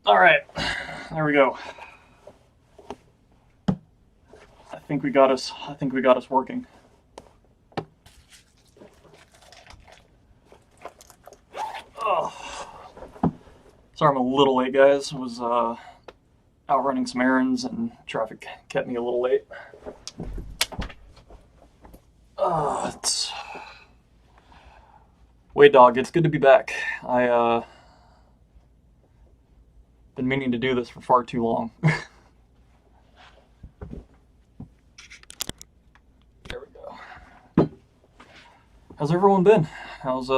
All right, there we go. I think we got us. I think we got us working. Oh, sorry, I'm a little late, guys. I was out running some errands, and traffic kept me a little late. It's Wait, dog. It's good to be back. I been meaning to do this for far too long. There we go. How's everyone been? How's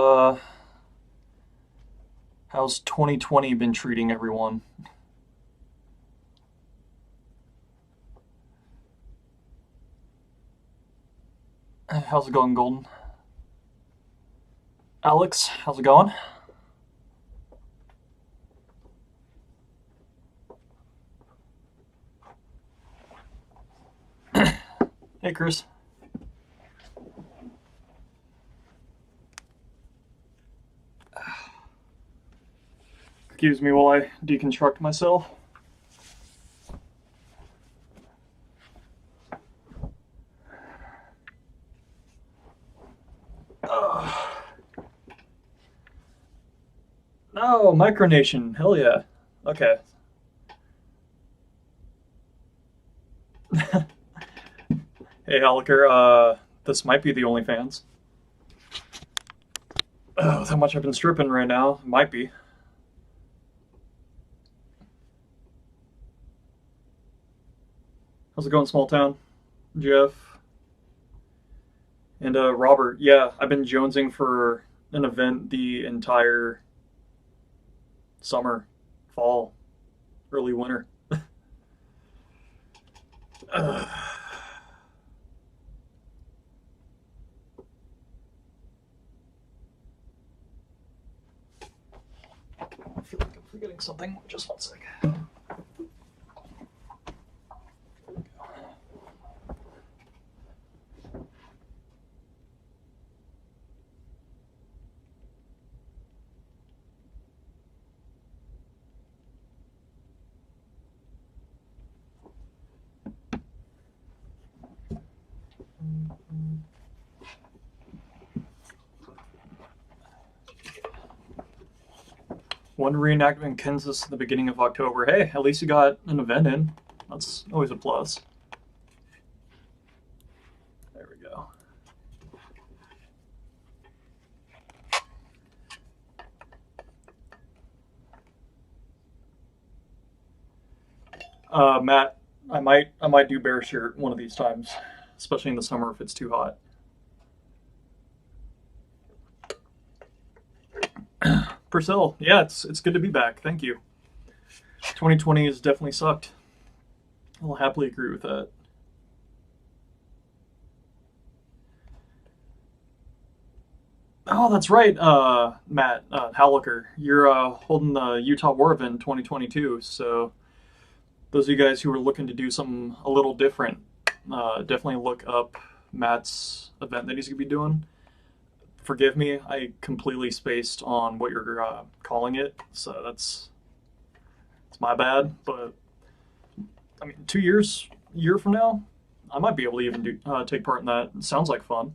2020 been treating everyone? How's it going, Golden? Alex, how's it going? Hey, Chris. Excuse me while I deconstruct myself. No, Micronation. Hell yeah. Okay. Hey, Haliker. This might be the OnlyFans. Oh, with how much I've been stripping right now, might be. How's it going, small town? Jeff and Robert. Yeah, I've been jonesing for an event the entire summer, fall, early winter. I feel like I'm forgetting something. Just one second. One reenactment in Kansas at the beginning of October. Hey, at least you got an event in. That's always a plus. There we go. Matt, I might do bear shirt one of these times, especially in the summer if it's too hot. Purcell, yeah, it's good to be back. Thank you. 2020 has definitely sucked. I'll happily agree with that. Oh, that's right, Matt Hallecker. You're holding the Utah War event in 2022. So those of you guys who are looking to do something a little different, definitely look up Matt's event that he's gonna be doing. Forgive me, I completely spaced on what you're calling it, so it's my bad. But I mean, 2 years, a year from now, I might be able to even take part in that. It sounds like fun.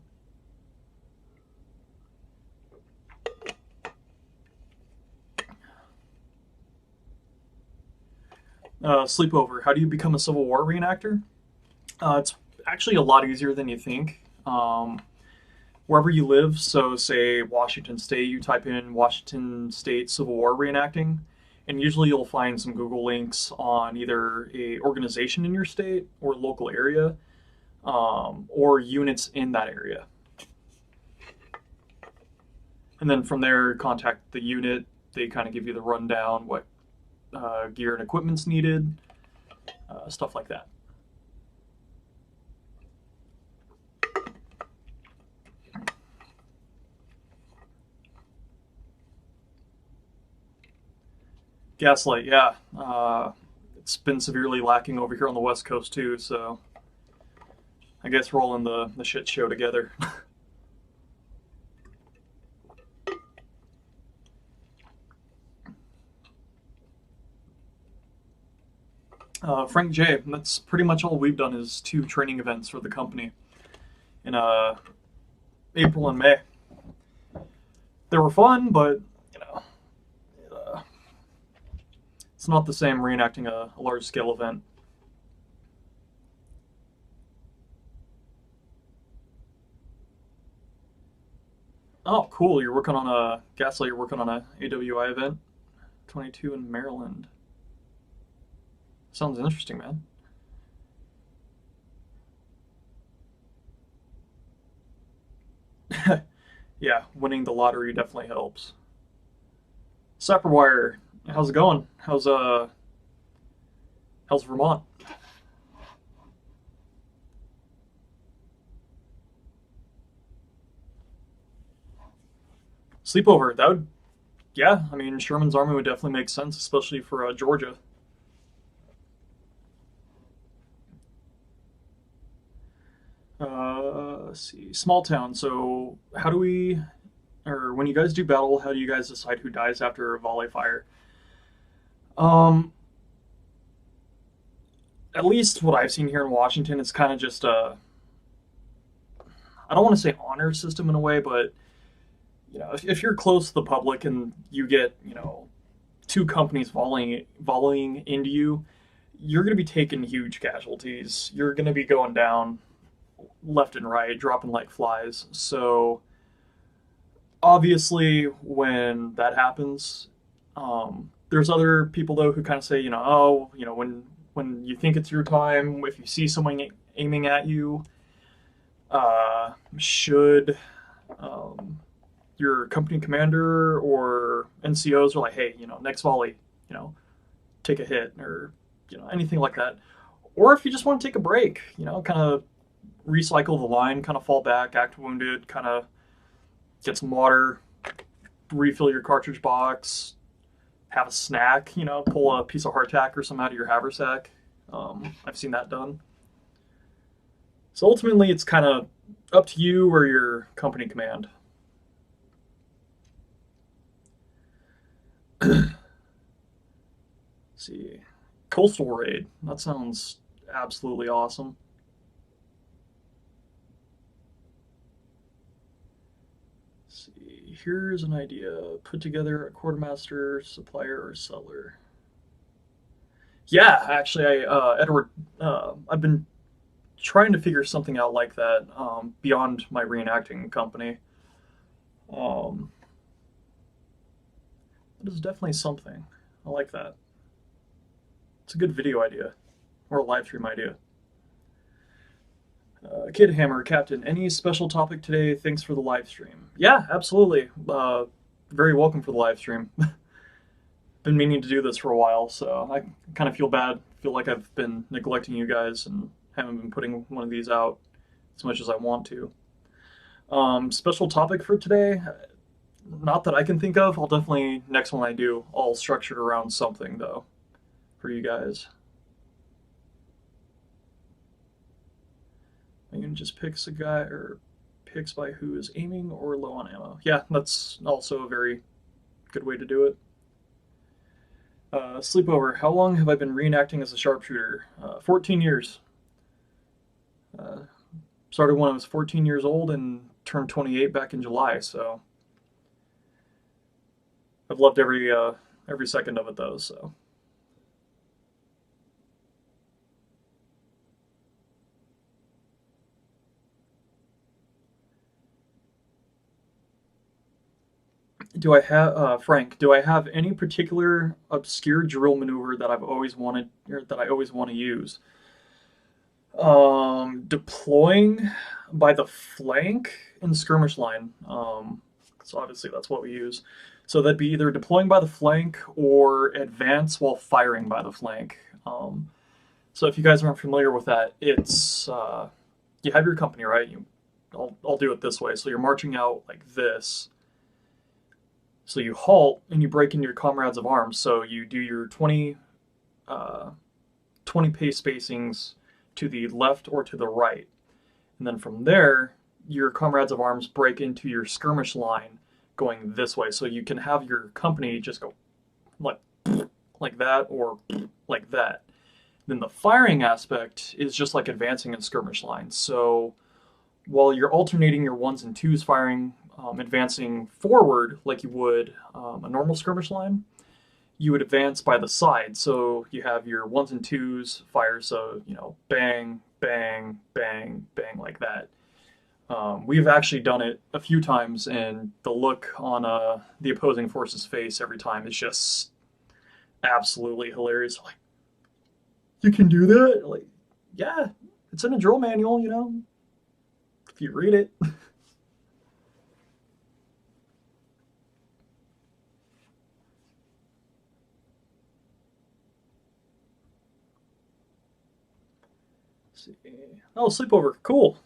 Sleepover. How do you become a Civil War reenactor? It's actually a lot easier than you think. Wherever you live, so say Washington State, you type in Washington State Civil War reenacting, and usually you'll find some Google links on either a organization in your state or local area, or units in that area. And then from there, contact the unit. They kind of give you the rundown, what gear and equipment's needed, stuff like that. Gaslight, yeah. It's been severely lacking over here on the West Coast too, so I guess we're all in the shit show together. Frank J. That's pretty much all we've done is 2 training events for the company in April and May. They were fun, but you know, uh, it's not the same reenacting a large scale event. Oh, cool! You're working on a Gaslight. You're working on a AWI event, 22 in Maryland. Sounds interesting, man. Yeah, winning the lottery definitely helps. Sapperwire, how's it going? How's Vermont? Sleepover. That would, yeah. I mean, Sherman's army would definitely make sense, especially for Georgia. Let's see, small town. So, how do we, or when you guys do battle, how do you guys decide who dies after a volley fire? Um, at least what I've seen here in Washington, it's kind of just a, I don't want to say honor system in a way, but if you're close to the public and you get, 2 companies volleying into you, you're going to be taking huge casualties. You're going to be going down left and right, dropping like flies. So obviously, when that happens, there's other people though who kind of say, oh, when you think it's your time, if you see someone aiming at you, should um, your company commander or NCOs are like, hey, next volley, you know, take a hit or anything like that. Or if you just want to take a break, kind of recycle the line, kind of fall back, act wounded, kind of get some water, refill your cartridge box, have a snack, pull a piece of hardtack or some out of your haversack. I've seen that done. So ultimately, it's kind of up to you or your company command. Let's see, coastal raid. That sounds absolutely awesome. Let's see, here's an idea. Put together a quartermaster, supplier, or seller. Yeah, actually, Edward, I've been trying to figure something out like that beyond my reenacting company. Um, that is definitely something. I like that. It's a good video idea or a live stream idea. Kid Hammer, Captain, any special topic today? Thanks for the live stream. Yeah, absolutely. Very welcome for the live stream. Been meaning to do this for a while, so I kind of feel bad. Feel like I've been neglecting you guys and haven't been putting one of these out as much as I want to. Special topic for today? Not that I can think of. I'll definitely, next one I do, all structured around something, though, for you guys. You can just picks a guy, or picks by who is aiming or low on ammo. Yeah, that's also a very good way to do it. Sleepover. How long have I been reenacting as a sharpshooter? 14 years. Uh, Started when I was 14 years old and turned 28 back in July. So I've loved every second of it though. So do I have Frank? Do I have any particular obscure drill maneuver that I've always wanted or that I always want to use? Deploying by the flank in the skirmish line. So obviously that's what we use. So that'd be either deploying by the flank or advance while firing by the flank. So if you guys aren't familiar with that, it's you have your company, right? I'll do it this way. So you're marching out like this. So you halt and you break into your comrades of arms. So you do your uh, 20 pace spacings to the left or to the right. And then from there, your comrades of arms break into your skirmish line going this way. So you can have your company just go like like that or like that. Then the firing aspect is just like advancing in skirmish lines. So while you're alternating your ones and twos firing, advancing forward like you would a normal skirmish line, you would advance by the side. So you have your ones and twos fire, so bang, bang, bang, bang, like that. We've actually done it a few times, and the look on the opposing force's face every time is just absolutely hilarious. Like, you can do that? Like, yeah, it's in a drill manual, if you read it. See. Oh, sleepover. Cool.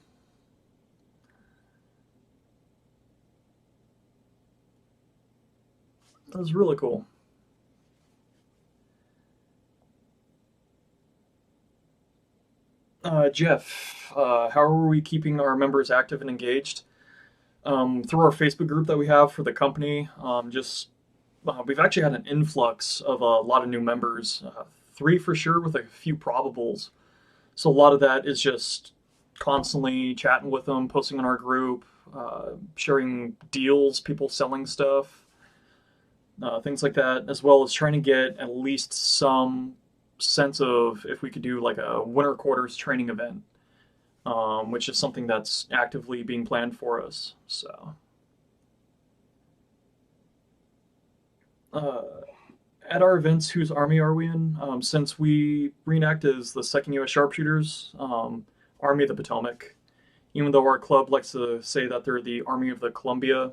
That was really cool. Jeff, how are we keeping our members active and engaged? Through our Facebook group that we have for the company. We've actually had an influx of a lot of new members, three for sure, with a few probables. So a lot of that is just constantly chatting with them, posting in our group, sharing deals, people selling stuff, things like that, as well as trying to get at least some sense of if we could do like a winter quarters training event, which is something that's actively being planned for us. So, uh, at our events, whose army are we in? Since we reenact as the 2nd U.S. Sharpshooters, Army of the Potomac, even though our club likes to say that they're the Army of the Columbia,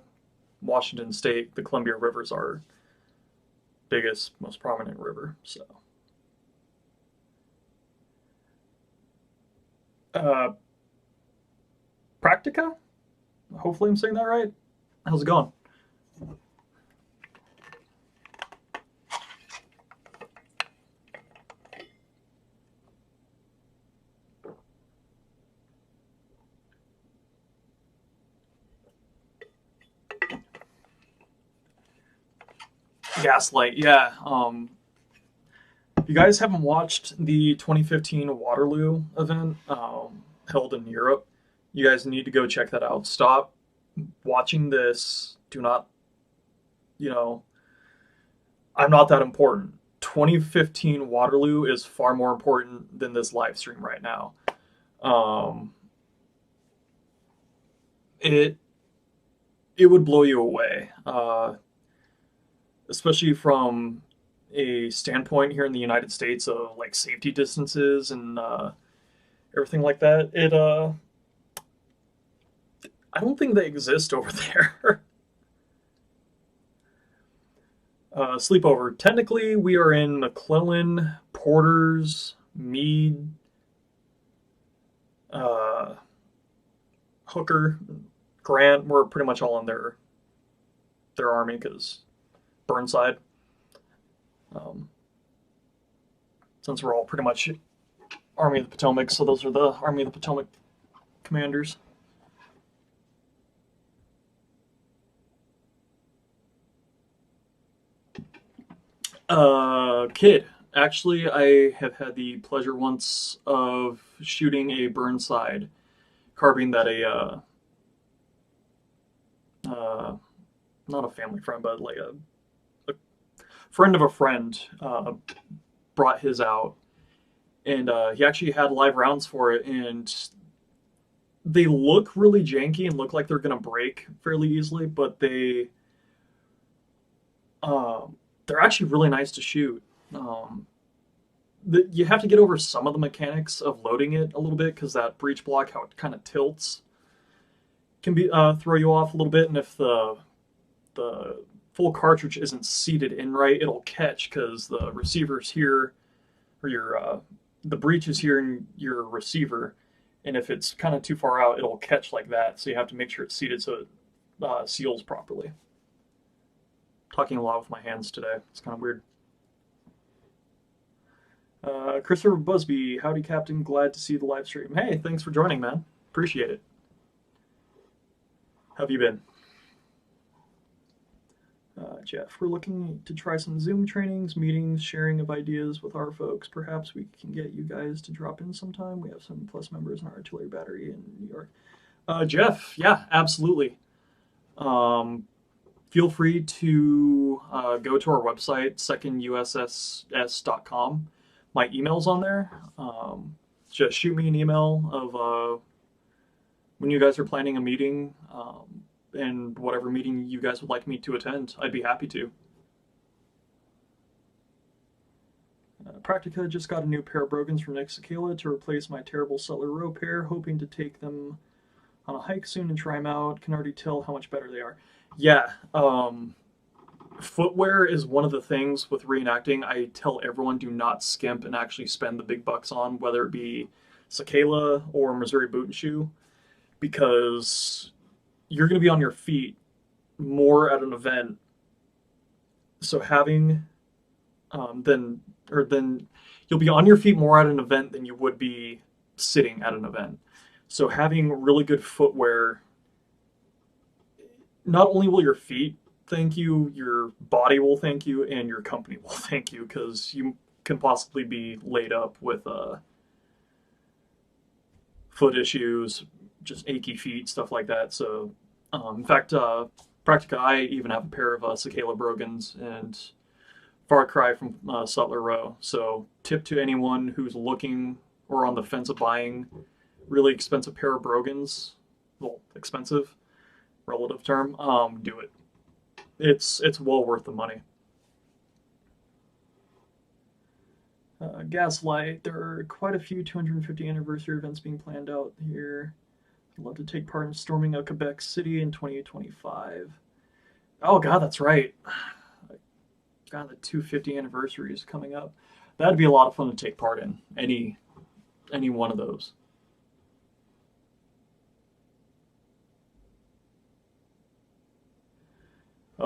Washington State, the Columbia River is our biggest, most prominent river. So, uh, Practica? Hopefully, I'm saying that right. How's it going? Gaslight, yeah. If you guys haven't watched the 2015 Waterloo event held in Europe, you guys need to go check that out. Stop watching this. Do not, you know, I'm not that important. 2015 Waterloo is far more important than this live stream right now. Um, it it would blow you away, especially from a standpoint here in the United States of like safety distances and everything like that. I don't think they exist over there. Sleepover. Technically, we are in McClellan, Porter's, Meade, uh, Hooker, Grant. We're pretty much all in their army because Burnside. Um, since we're all pretty much Army of the Potomac, so those are the Army of the Potomac commanders. Kid. Actually, I have had the pleasure once of shooting a Burnside carbine that uh, not a family friend, but like a friend of a friend brought his out, and he actually had live rounds for it, and they look really janky and look like they're gonna break fairly easily, but they're actually really nice to shoot. Um, you have to get over some of the mechanics of loading it a little bit because that breech block, how it kind of tilts, can be throw you off a little bit, and if the full cartridge isn't seated in right, it'll catch because the receiver's here, or the breech is here in your receiver, and if it's kind of too far out, it'll catch like that. So you have to make sure it's seated so it seals properly. Talking a lot with my hands today. It's kind of weird. Christopher Busby, howdy, Captain. Glad to see the live stream. Hey, thanks for joining, man. Appreciate it. How have you been? Jeff, we're looking to try some Zoom trainings, meetings, sharing of ideas with our folks. Perhaps we can get you guys to drop in sometime. We have some plus members in our artillery battery in New York. Jeff, yeah, absolutely. Feel free to go to our website, secondusss.com. My email's on there. Just shoot me an email of when you guys are planning a meeting, and whatever meeting you guys would like me to attend. I'd be happy to. Practica just got a new pair of brogans from Nick Sakala to replace my terrible Sutler Row pair, hoping to take them on a hike soon and try them out. Can already tell how much better they are. Yeah, footwear is one of the things with reenacting I tell everyone do not skimp and actually spend the big bucks on, whether it be Sakala or Missouri Boot and Shoe, because you're going to be on your feet more at an event. So having then you'll be on your feet more at an event than you would be sitting at an event. So having really good footwear, not only will your feet thank you, your body will thank you, and your company will thank you, because you can possibly be laid up with foot issues, just achy feet, stuff like that. So, in fact, Practica, I even have a pair of Sakala Brogans and Far Cry from Sutler Row. So, tip to anyone who's looking or on the fence of buying really expensive pair of Brogans, well, expensive, relative term, do it. It's well worth the money. Gaslight, there are quite a few 250 anniversary events being planned out here. I'd love to take part in storming out Quebec City in 2025. Oh god, that's right. God, the 250 anniversary is coming up. That'd be a lot of fun to take part in. Any one of those.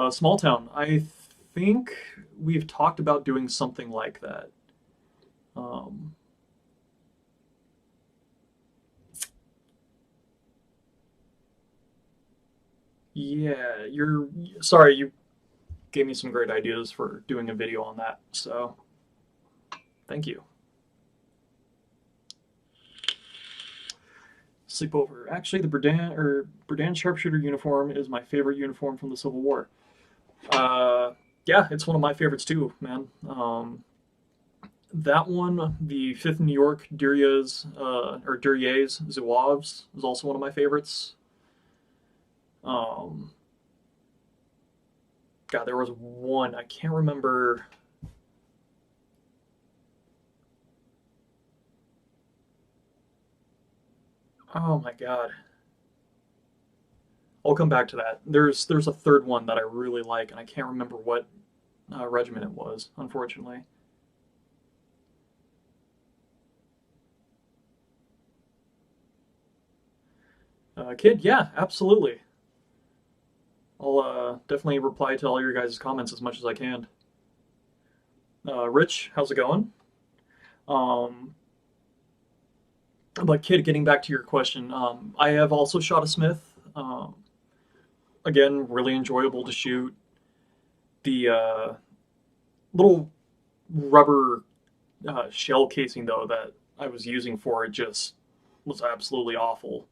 Small Town. I think we've talked about doing something like that. Yeah, sorry, you gave me some great ideas for doing a video on that, so thank you. Sleepover. Actually, the Berdan sharpshooter uniform is my favorite uniform from the Civil War. Yeah, it's one of my favorites too, man. That one, the 5th New York Duryas Zouaves, is also one of my favorites. God, there was one, I can't remember. Oh my god. I'll come back to that. There's a third one that I really like, and I can't remember what regiment it was, unfortunately. Kid, yeah, absolutely. I'll definitely reply to all your guys' comments as much as I can. Rich, how's it going? Um, but Kid, getting back to your question, I have also shot a Smith. Again, really enjoyable to shoot. The little rubber shell casing, though, that I was using for it just was absolutely awful.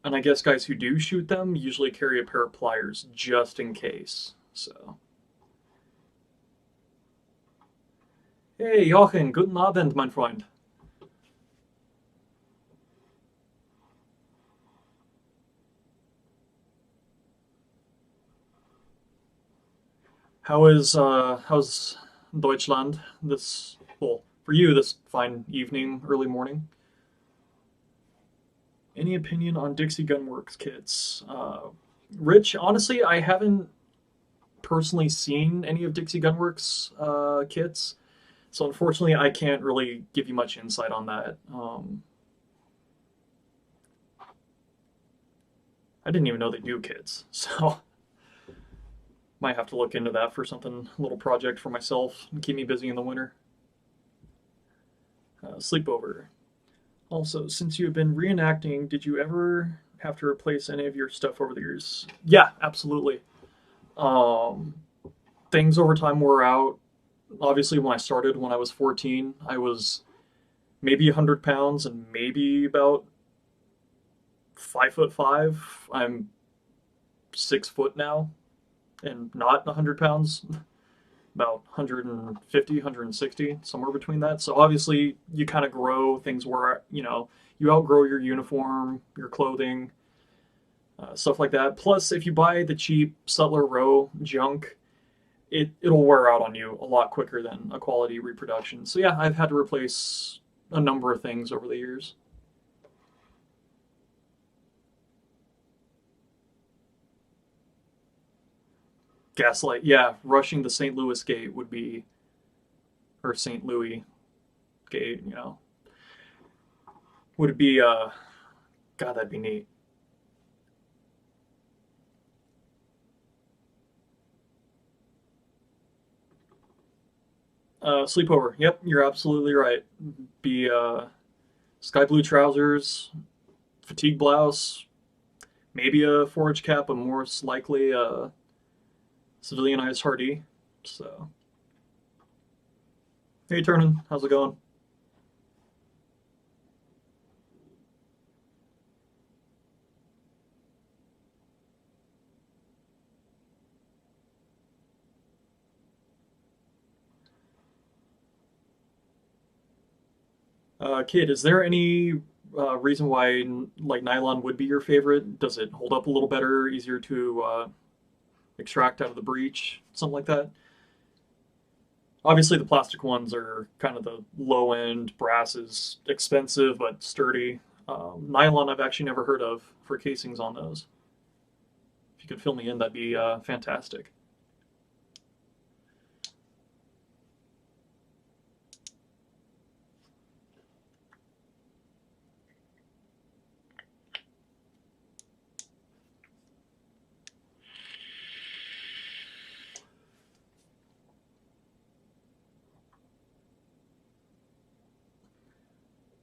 And I guess guys who do shoot them usually carry a pair of pliers just in case. So, hey Jochen, guten Abend, mein Freund. How's Deutschland this, well, for you, this fine evening, early morning? Any opinion on Dixie Gunworks kits? Rich, honestly, I haven't personally seen any of Dixie Gunworks kits, so unfortunately, I can't really give you much insight on that. I didn't even know they do kits, so might have to look into that for something, a little project for myself and keep me busy in the winter. Sleepover. Also, since you have been reenacting, did you ever have to replace any of your stuff over the years? Yeah, absolutely. Um, Things over time wore out. Obviously, when I started, when I was 14, I was maybe 100 pounds and maybe about 5'5". I'm 6 foot now and not 100 pounds, about 150, 160, somewhere between that. So obviously, you kind of grow. Things where, you outgrow your uniform, your clothing, stuff like that. Plus, if you buy the cheap Sutler Row junk, it'll wear out on you a lot quicker than a quality reproduction. So yeah, I've had to replace a number of things over the years. Gaslight, yeah, rushing the St. Louis gate would be, or St. Louis gate, would be, God, that'd be neat. Sleepover, yep, you're absolutely right. Be, sky blue trousers, fatigue blouse, maybe a forage cap, but more likely a civilianized hardy. So, hey, Turnin, how's it going? Kid, is there any reason why like nylon would be your favorite? Does it hold up a little better, easier to extract out of the breech, something like that? Obviously, the plastic ones are kind of the low end. Brass is expensive but sturdy. Nylon, I've actually never heard of for casings on those. If you could fill me in, that'd be fantastic.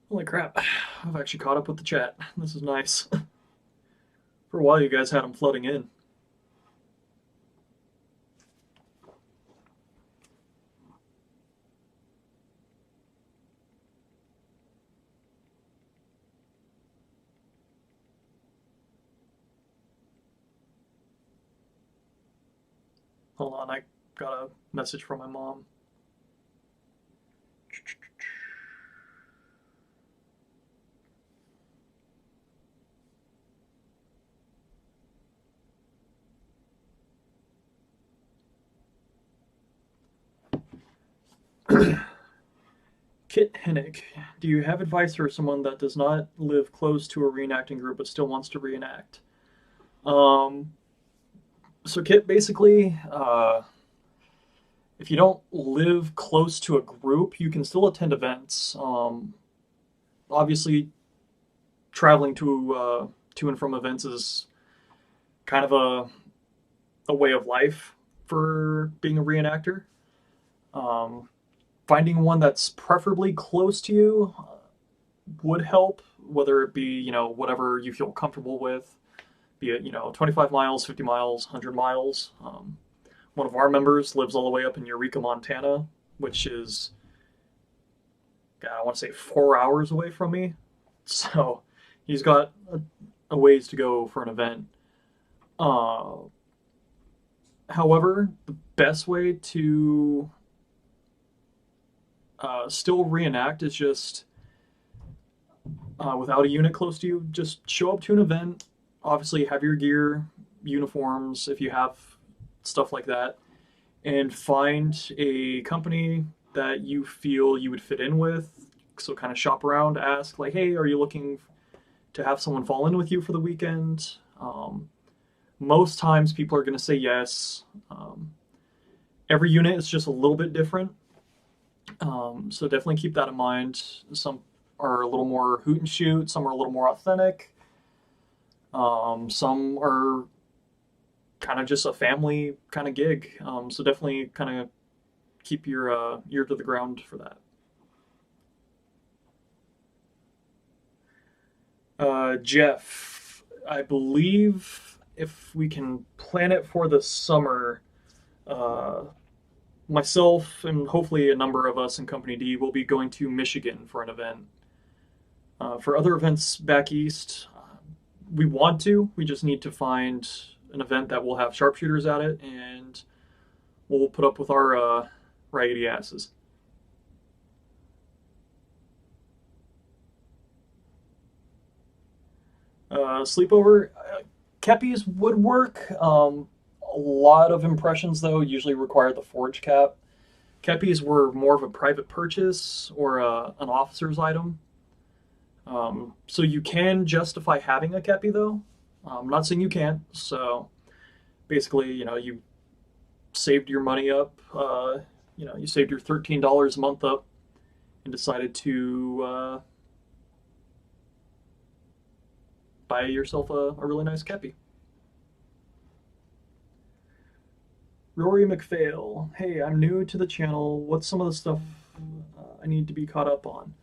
Holy crap! I've actually caught up with the chat. This is nice. For a while, you guys had them flooding in. Hold on, I got a message from my mom. Kit Hennig, do you have advice for someone that does not live close to a reenacting group but still wants to reenact? Um, so Kit, basically, if you don't live close to a group, you can still attend events. Obviously, traveling to and from events is kind of a way of life for being a reenactor. Um, Finding one that's preferably close to you would help, whether it be, whatever you feel comfortable with, be it, 25 miles, 50 miles, 100 miles. One of our members lives all the way up in Eureka, Montana, which is, God, I want to say 4 hours away from me. So he's got a ways to go for an event. Uh, However, the best way to still reenact is just without a unit close to you, just show up to an event. Obviously, have your gear, uniforms, if you have stuff like that, and find a company that you feel you would fit in with. So, kind of shop around, ask, like, hey, are you looking to have someone fall in with you for the weekend? Most times, people are going to say yes. Every unit is just a little bit different. So definitely keep that in mind. Some are a little more hoot and shoot, some are a little more authentic. Some are kind of just a family kind of gig. So definitely kind of keep your ear to the ground for that. Jeff, I believe if we can plan it for the summer, uh, myself and hopefully a number of us in Company D will be going to Michigan for an event. For other events back east, we want to. We just need to find an event that will have sharpshooters at it, and we'll put up with our raggedy asses. Sleepover, keppies would work. A lot of impressions, though, usually require the forge cap. Keppies were more of a private purchase or an officer's item. So you can justify having a kepi, though. I'm not saying you can't. So basically, you saved your money up. You saved your $13 a month up and decided to buy yourself a really nice kepi. Rory McPhail, hey, I'm new to the channel. What's some of the stuff I need to be caught up on?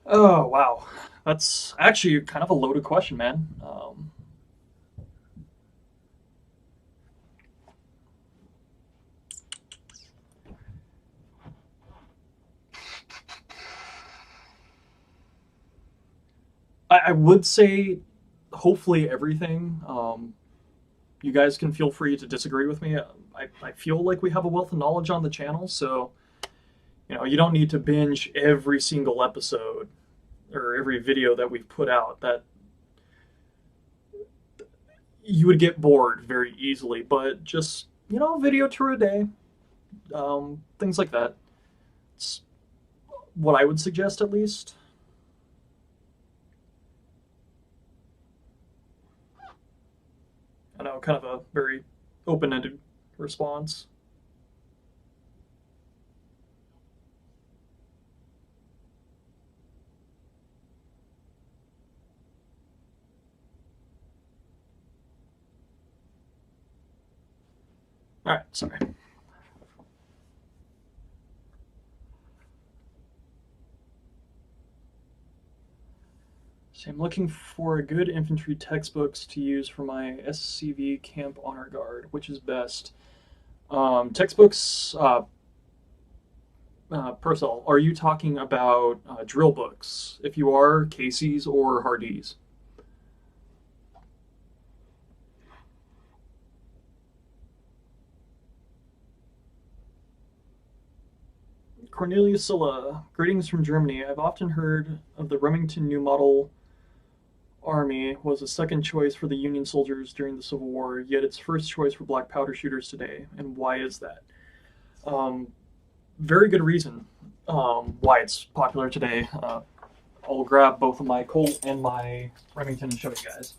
Oh, wow. That's actually kind of a loaded question, man. I would say hopefully everything. You guys can feel free to disagree with me. I feel like we have a wealth of knowledge on the channel, so you don't need to binge every single episode or every video that we've put out. That you would get bored very easily, but just video tour a day, things like that. It's what I would suggest, at least. I know, kind of a very open-ended response. All right, sorry. So I'm looking for a good infantry textbooks to use for my SCV Camp Honor Guard. Which is best? Textbooks, Purcell, are you talking about drill books? If you are, Casey's or Hardee's? Cornelius Silla, greetings from Germany. I've often heard of the Remington New Model Army was a second choice for the Union soldiers during the Civil War, yet it's first choice for black powder shooters today. And why is that? Very good reason why it's popular today. I'll grab both of my Colt and my Remington and show you guys.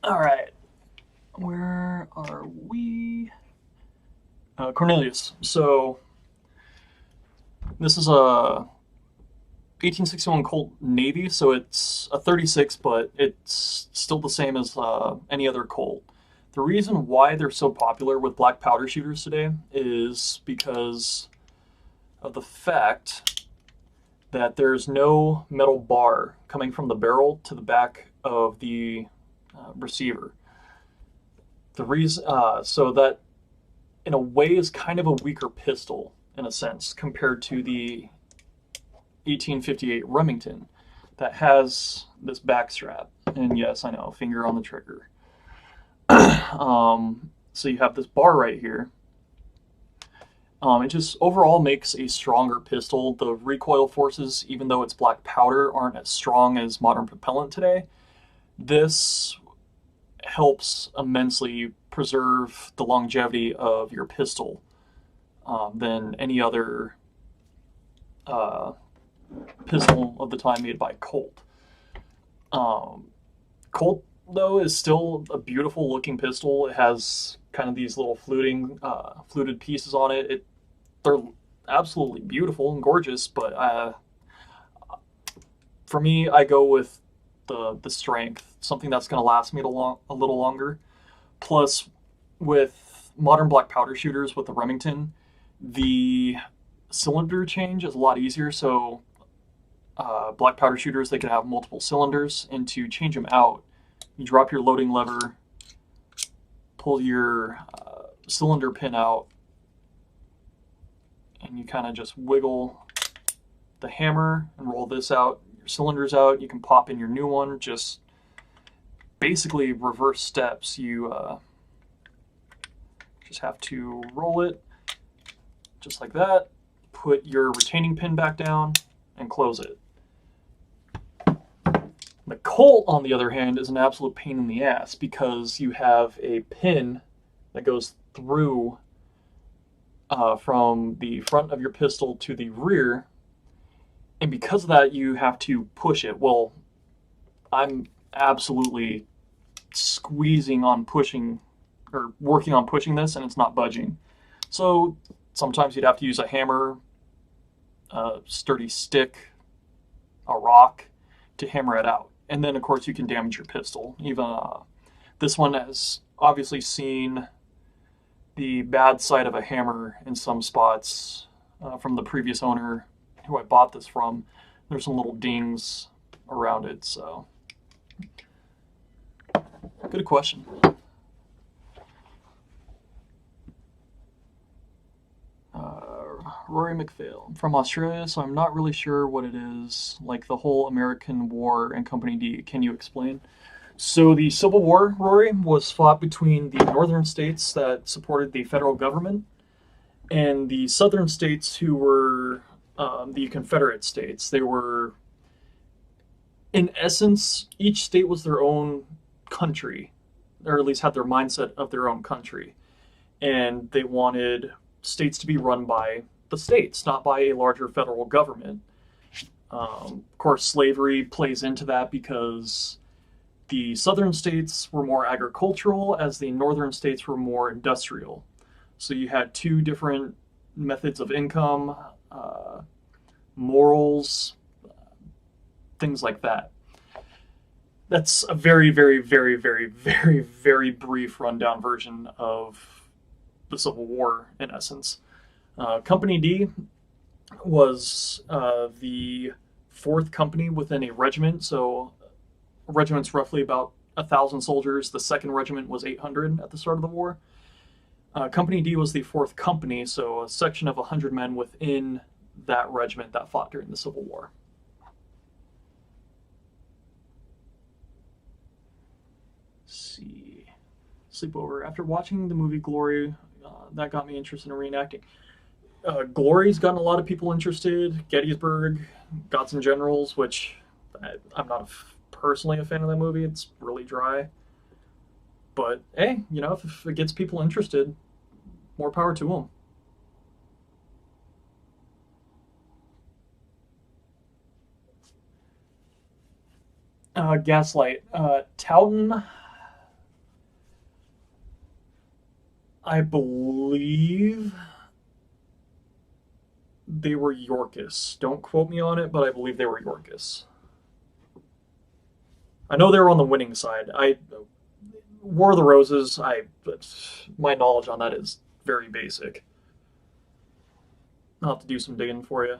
All right, where are we? Cornelius. So this is a 1861 Colt Navy, so it's a 36, but it's still the same as any other Colt. The reason why they're so popular with black powder shooters today is because of the fact that there's no metal bar coming from the barrel to the back of the receiver. The reason, so that in a way is kind of a weaker pistol in a sense compared to the 1858 Remington that has this back strap. And yes, I know, finger on the trigger. So you have this bar right here. It just overall makes a stronger pistol. The recoil forces, even though it's black powder, aren't as strong as modern propellant today. This helps immensely preserve the longevity of your pistol than any other pistol of the time made by Colt. Colt, though, is still a beautiful looking pistol. It has kind of these little fluted pieces on it. They're absolutely beautiful and gorgeous, but for me, I go with the strength, something that's going to last me a little longer. Plus, with modern black powder shooters with the Remington, the cylinder change is a lot easier. So black powder shooters, they can have multiple cylinders, and to change them out, you drop your loading lever, pull your cylinder pin out, and you kind of just wiggle the hammer and roll this out. Your cylinder's out. You can pop in your new one. Just basically reverse steps. You just have to roll it just like that, put your retaining pin back down, and close it. The Colt, on the other hand, is an absolute pain in the ass because you have a pin that goes through from the front of your pistol to the rear, and because of that, you have to push it. Well, I'm absolutely squeezing on pushing, or working on pushing this, and it's not budging. So sometimes you'd have to use a hammer, a sturdy stick, a rock to hammer it out. And then, of course, you can damage your pistol. Even this one has obviously seen the bad side of a hammer in some spots from the previous owner who I bought this from. There's some little dings around it, so good question. Rory McPhail. I'm from Australia, so I'm not really sure what it is, like the whole American War and Company D. Can you explain? So the Civil War, Rory, was fought between the northern states that supported the federal government and the southern states who were the Confederate states. They were, in essence, each state was their own country, or at least had their mindset of their own country. And they wanted states to be run by the states, not by a larger federal government. Of course, slavery plays into that because the southern states were more agricultural, as the northern states were more industrial. So you had two different methods of income, morals, things like that. That's a very, very, very, very, very, very brief rundown version of the Civil War, in essence. Company D was the fourth company within a regiment, so a regiment's roughly about 1,000 soldiers. The second regiment was 800 at the start of the war. Company D was the fourth company, so a section of 100 men within that regiment that fought during the Civil War. Let's see. Sleepover. After watching the movie Glory, that got me interested in reenacting. Glory's gotten a lot of people interested. Gettysburg, Gods and Generals, which I'm not personally a fan of that movie. It's really dry. But hey, you know, if it gets people interested, more power to them. Gaslight. Towton, I believe they were Yorkists. Don't quote me on it, but I believe they were Yorkists. I know they were on the winning side. War of the Roses, my knowledge on that is very basic. I'll have to do some digging for you.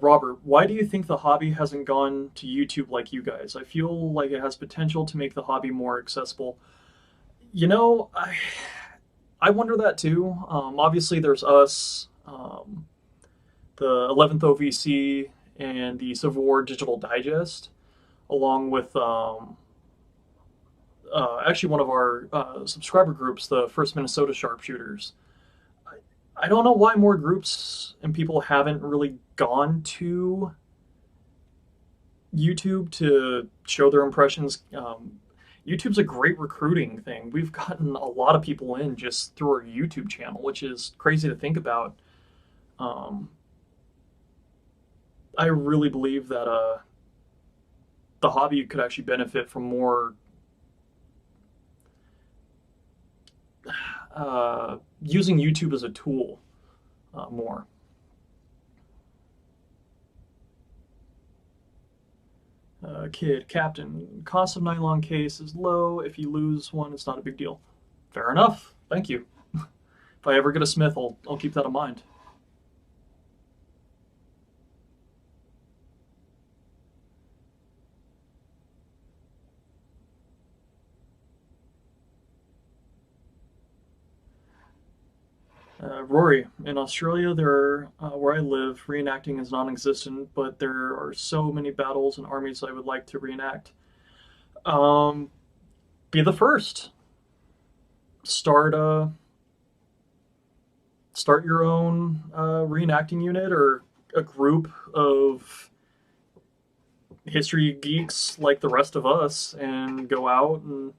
Robert, why do you think the hobby hasn't gone to YouTube like you guys? I feel like it has potential to make the hobby more accessible. You know, I wonder that too. Obviously, there's us, the 11th OVC, and the Civil War Digital Digest, along with actually one of our subscriber groups, the First Minnesota Sharpshooters. I don't know why more groups and people haven't really gone to YouTube to show their impressions. YouTube's a great recruiting thing. We've gotten a lot of people in just through our YouTube channel, which is crazy to think about. Um, I really believe that the hobby could actually benefit from more using YouTube as a tool more. Kid, Captain, cost of nylon case is low. If you lose one, it's not a big deal. Fair enough. Thank you. If I ever get a smith, I'll keep that in mind. Rory, in Australia, where I live, reenacting is non-existent, but there are so many battles and armies I would like to reenact. Um, be the first. Start start your own reenacting unit or a group of history geeks like the rest of us, and go out and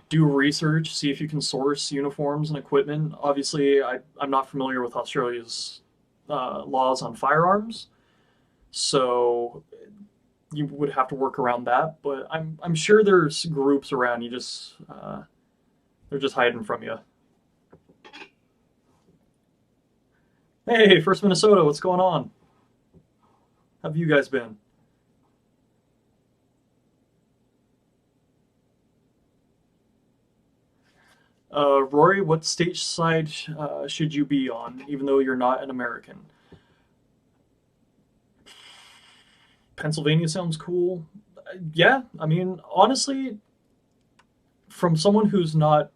do research, see if you can source uniforms and equipment. Obviously, I'm not familiar with Australia's laws on firearms, so you would have to work around that. But I'm sure there's groups around. You just they're just hiding from you. Hey, First Minnesota, what's going on? How have you guys been? Rory, what state side should you be on, even though you're not an American? Pennsylvania sounds cool. Yeah, I mean, honestly, from someone who's not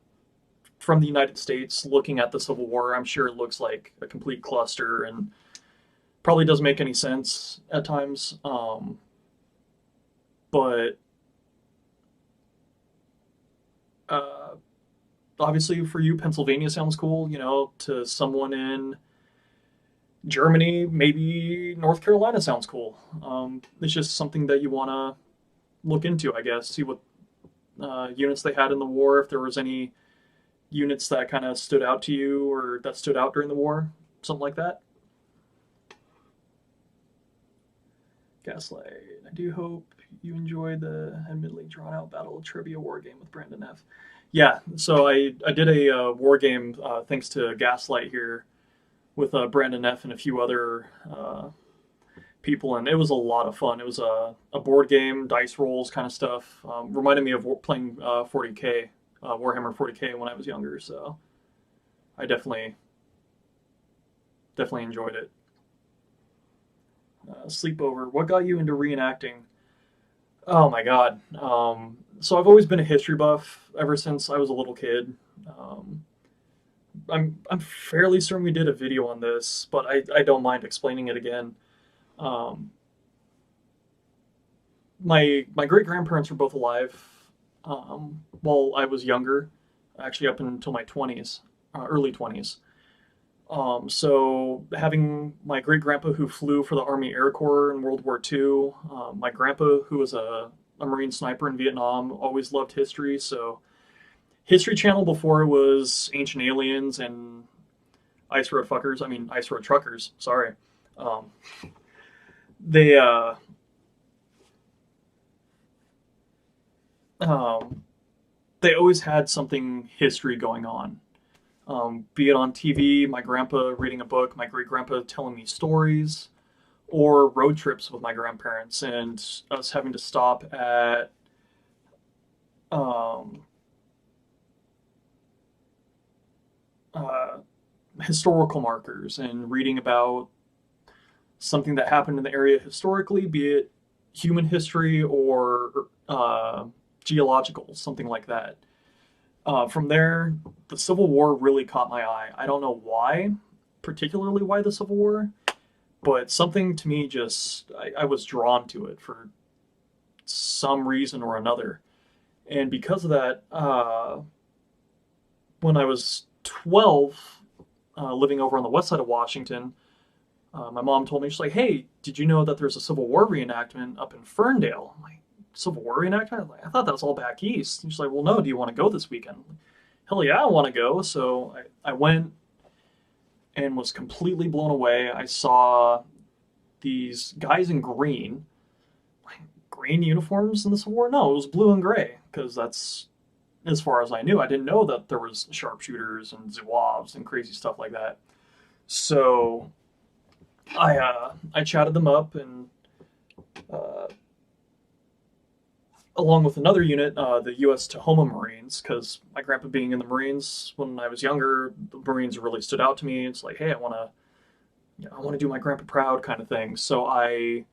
from the United States looking at the Civil War, I'm sure it looks like a complete cluster and probably doesn't make any sense at times. But uh, obviously, for you, Pennsylvania sounds cool. You know, to someone in Germany, maybe North Carolina sounds cool. It's just something that you want to look into, I guess. See what units they had in the war, if there was any units that kind of stood out to you or that stood out during the war, something like that. Gaslight. I do hope you enjoyed the admittedly drawn out battle trivia war game with Brandon F. Yeah, so I did a war game thanks to Gaslight here with Brandon F and a few other people, and it was a lot of fun. It was a board game, dice rolls kind of stuff. Reminded me of playing 40K, Warhammer 40K when I was younger, so I definitely enjoyed it. Sleepover. What got you into reenacting? Oh my God. So I've always been a history buff ever since I was a little kid. Um, I'm fairly certain we did a video on this, but I don't mind explaining it again. Um, my great grandparents were both alive while I was younger, actually up until my 20s, early 20s. So having my great grandpa who flew for the Army Air Corps in World War II, my grandpa who was a Marine sniper in Vietnam, always loved history. So History Channel before it was Ancient Aliens and Ice Road Fuckers. I mean Ice Road Truckers. Sorry. Um, they um, they always had something history going on. Be it on TV, my grandpa reading a book, my great grandpa telling me stories, or road trips with my grandparents and us having to stop at um, uh, historical markers and reading about something that happened in the area historically, be it human history or geological, something like that. From there, the Civil War really caught my eye. I don't know why, particularly why the Civil War, but something to me just, I was drawn to it for some reason or another. And because of that, when I was 12, living over on the west side of Washington, my mom told me, she's like, hey, did you know that there's a Civil War reenactment up in Ferndale? I'm like, Civil War reenactment? Like, I thought that was all back east. And she's like, well, no, do you want to go this weekend? Like, hell yeah, I want to go. So I went and was completely blown away. I saw these guys in green, like green uniforms in this war. No, it was blue and gray because that's as far as I knew. I didn't know that there was sharpshooters and zouaves and crazy stuff like that. So I chatted them up and uh, along with another unit, the U.S. Tahoma Marines, because my grandpa being in the Marines when I was younger, the Marines really stood out to me. It's like, hey, I want to do my grandpa proud kind of thing. So I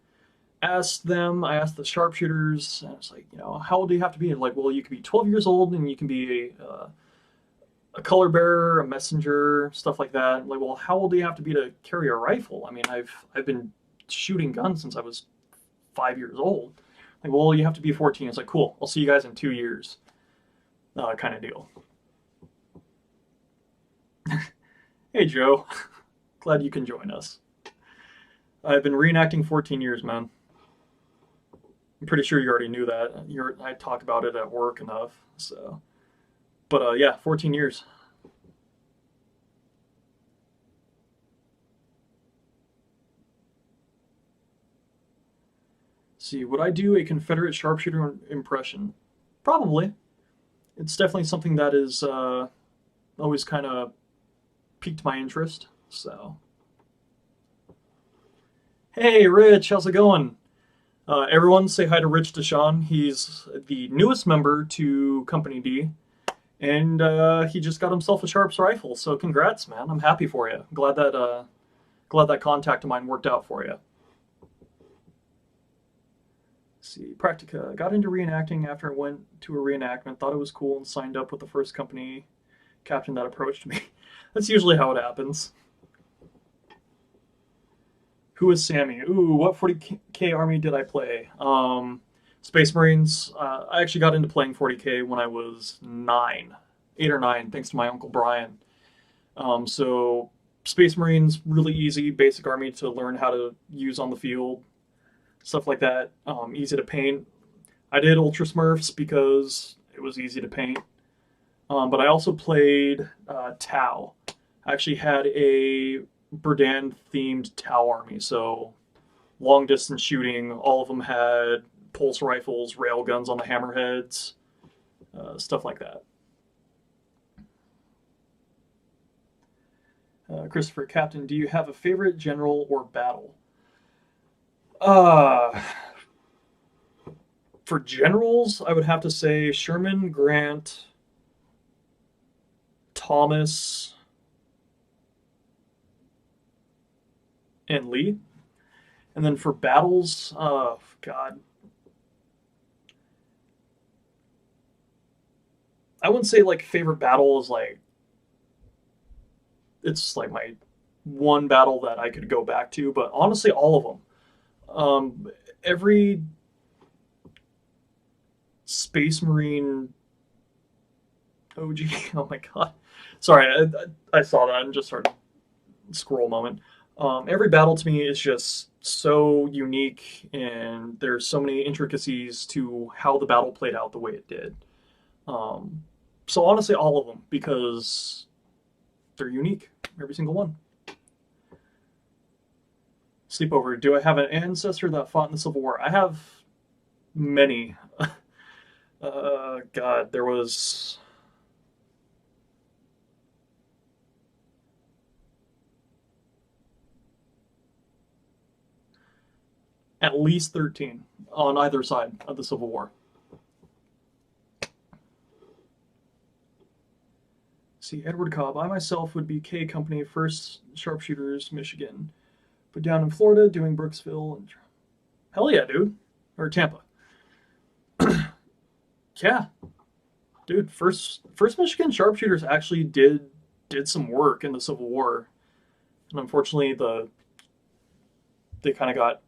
asked them, I asked the sharpshooters, and I was like, how old do you have to be? Like, well, you can be 12 years old and you can be a color bearer, a messenger, stuff like that. I'm like, well, how old do you have to be to carry a rifle? I mean, I've been shooting guns since I was 5 years old. Like, well, you have to be 14. It's like, cool, I'll see you guys in 2 years, kind of deal. Hey, Joe, glad you can join us. I've been reenacting 14 years, man. I'm pretty sure you already knew that. I talk about it at work enough, so. But yeah, 14 years. See, would I do a Confederate sharpshooter impression? Probably. It's definitely something that is always kind of piqued my interest. So, hey, Rich, how's it going? Everyone, say hi to Rich Deshawn. He's the newest member to Company D, and he just got himself a Sharps rifle. So, congrats, man! I'm happy for you. Glad that contact of mine worked out for you. See, Practica. Got into reenacting after I went to a reenactment, thought it was cool, and signed up with the first company captain that approached me. That's usually how it happens. Who is Sammy? Ooh, what 40K army did I play? Space Marines. I actually got into playing 40K when I was 8 or 9, thanks to my uncle Brian. So Space Marines, really easy, basic army to learn how to use on the field, stuff like that. Easy to paint. I did Ultra Smurfs because it was easy to paint. But I also played Tau. I actually had a Berdan themed Tau army, so long distance shooting. All of them had pulse rifles, rail guns on the hammerheads, stuff like that. Christopher, Captain, do you have a favorite general or battle? Uh, for generals, I would have to say Sherman, Grant, Thomas, and Lee. And then for battles, God, I wouldn't say like favorite battle is like it's like my one battle that I could go back to, but honestly, all of them. Every Space Marine OG. Oh my god, sorry, I saw that and just started scroll moment. Every battle to me is just so unique, and there's so many intricacies to how the battle played out the way it did. Um, so honestly, all of them because they're unique, every single one. Sleepover. Do I have an ancestor that fought in the Civil War? I have many. God, there was at least 13 on either side of the Civil War. See, Edward Cobb. I myself would be K Company, 1st Sharpshooters, Michigan. But down in Florida, doing Brooksville. And hell yeah, dude. Or Tampa. Yeah, dude. First Michigan Sharpshooters actually did some work in the Civil War, and unfortunately they kind of got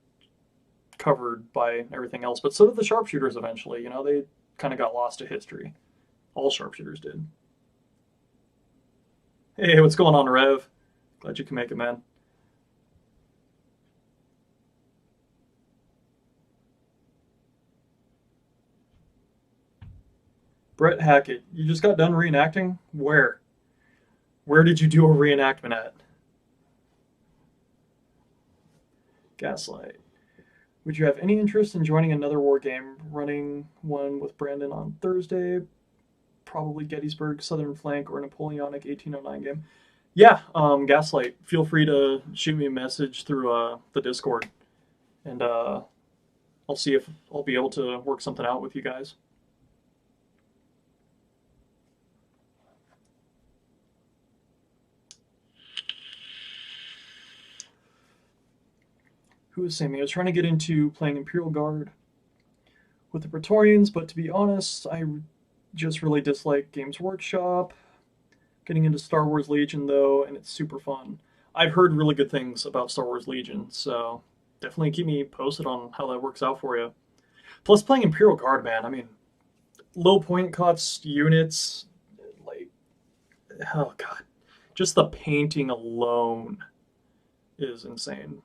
covered by everything else. But so did the sharpshooters eventually. They kind of got lost to history. All sharpshooters did. Hey, what's going on, Rev? Glad you can make it, man. Brett Hackett, you just got done reenacting? Where? Where did you do a reenactment at? Gaslight. Would you have any interest in joining another war game? Running one with Brandon on Thursday. Probably Gettysburg, Southern Flank, or Napoleonic 1809 game. Yeah, Gaslight. Feel free to shoot me a message through the Discord, and I'll see if I'll be able to work something out with you guys. Who was saying me? I was trying to get into playing Imperial Guard with the Praetorians, but to be honest, I just really dislike Games Workshop. Getting into Star Wars Legion, though, and it's super fun. I've heard really good things about Star Wars Legion, so definitely keep me posted on how that works out for you. Plus, playing Imperial Guard, man, I mean, low point cost units, like, oh god. Just the painting alone is insane.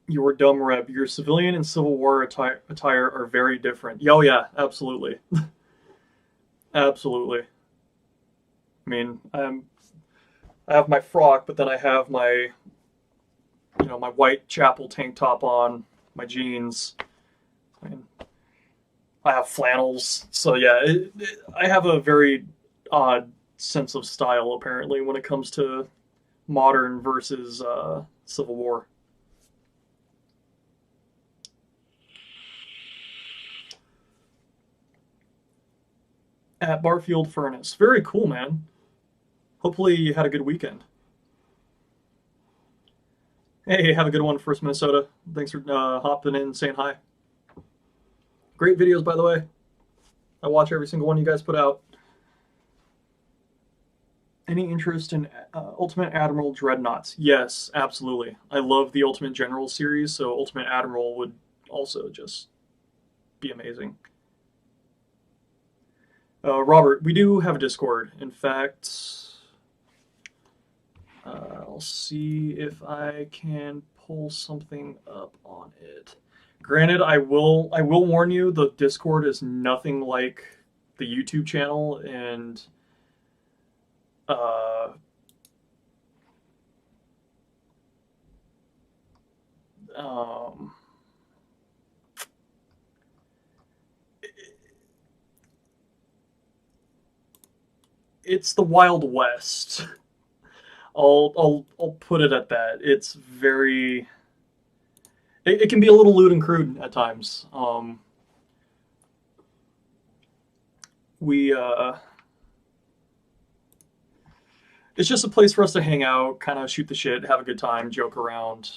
You were dumb, Reb. Your civilian and Civil War attire are very different. Oh yeah, absolutely, absolutely. I mean, I have my frock, but then I have my my white chapel tank top on, my jeans. I mean, I have flannels. So yeah, I have a very odd sense of style apparently when it comes to modern versus Civil War. At Barfield Furnace. Very cool, man. Hopefully you had a good weekend. Hey, have a good one, First Minnesota. Thanks for hopping in and saying hi. Great videos, by the way. I watch every single one you guys put out. Any interest in Ultimate Admiral Dreadnoughts? Yes, absolutely. I love the Ultimate General series, so Ultimate Admiral would also just be amazing. Robert, we do have a Discord. In fact, I'll see if I can pull something up on it. Granted, I will warn you, the Discord is nothing like the YouTube channel, and um, it's the Wild West. I'll put it at that. It's very it can be a little lewd and crude at times. We It's just a place for us to hang out, kind of shoot the shit, have a good time, joke around.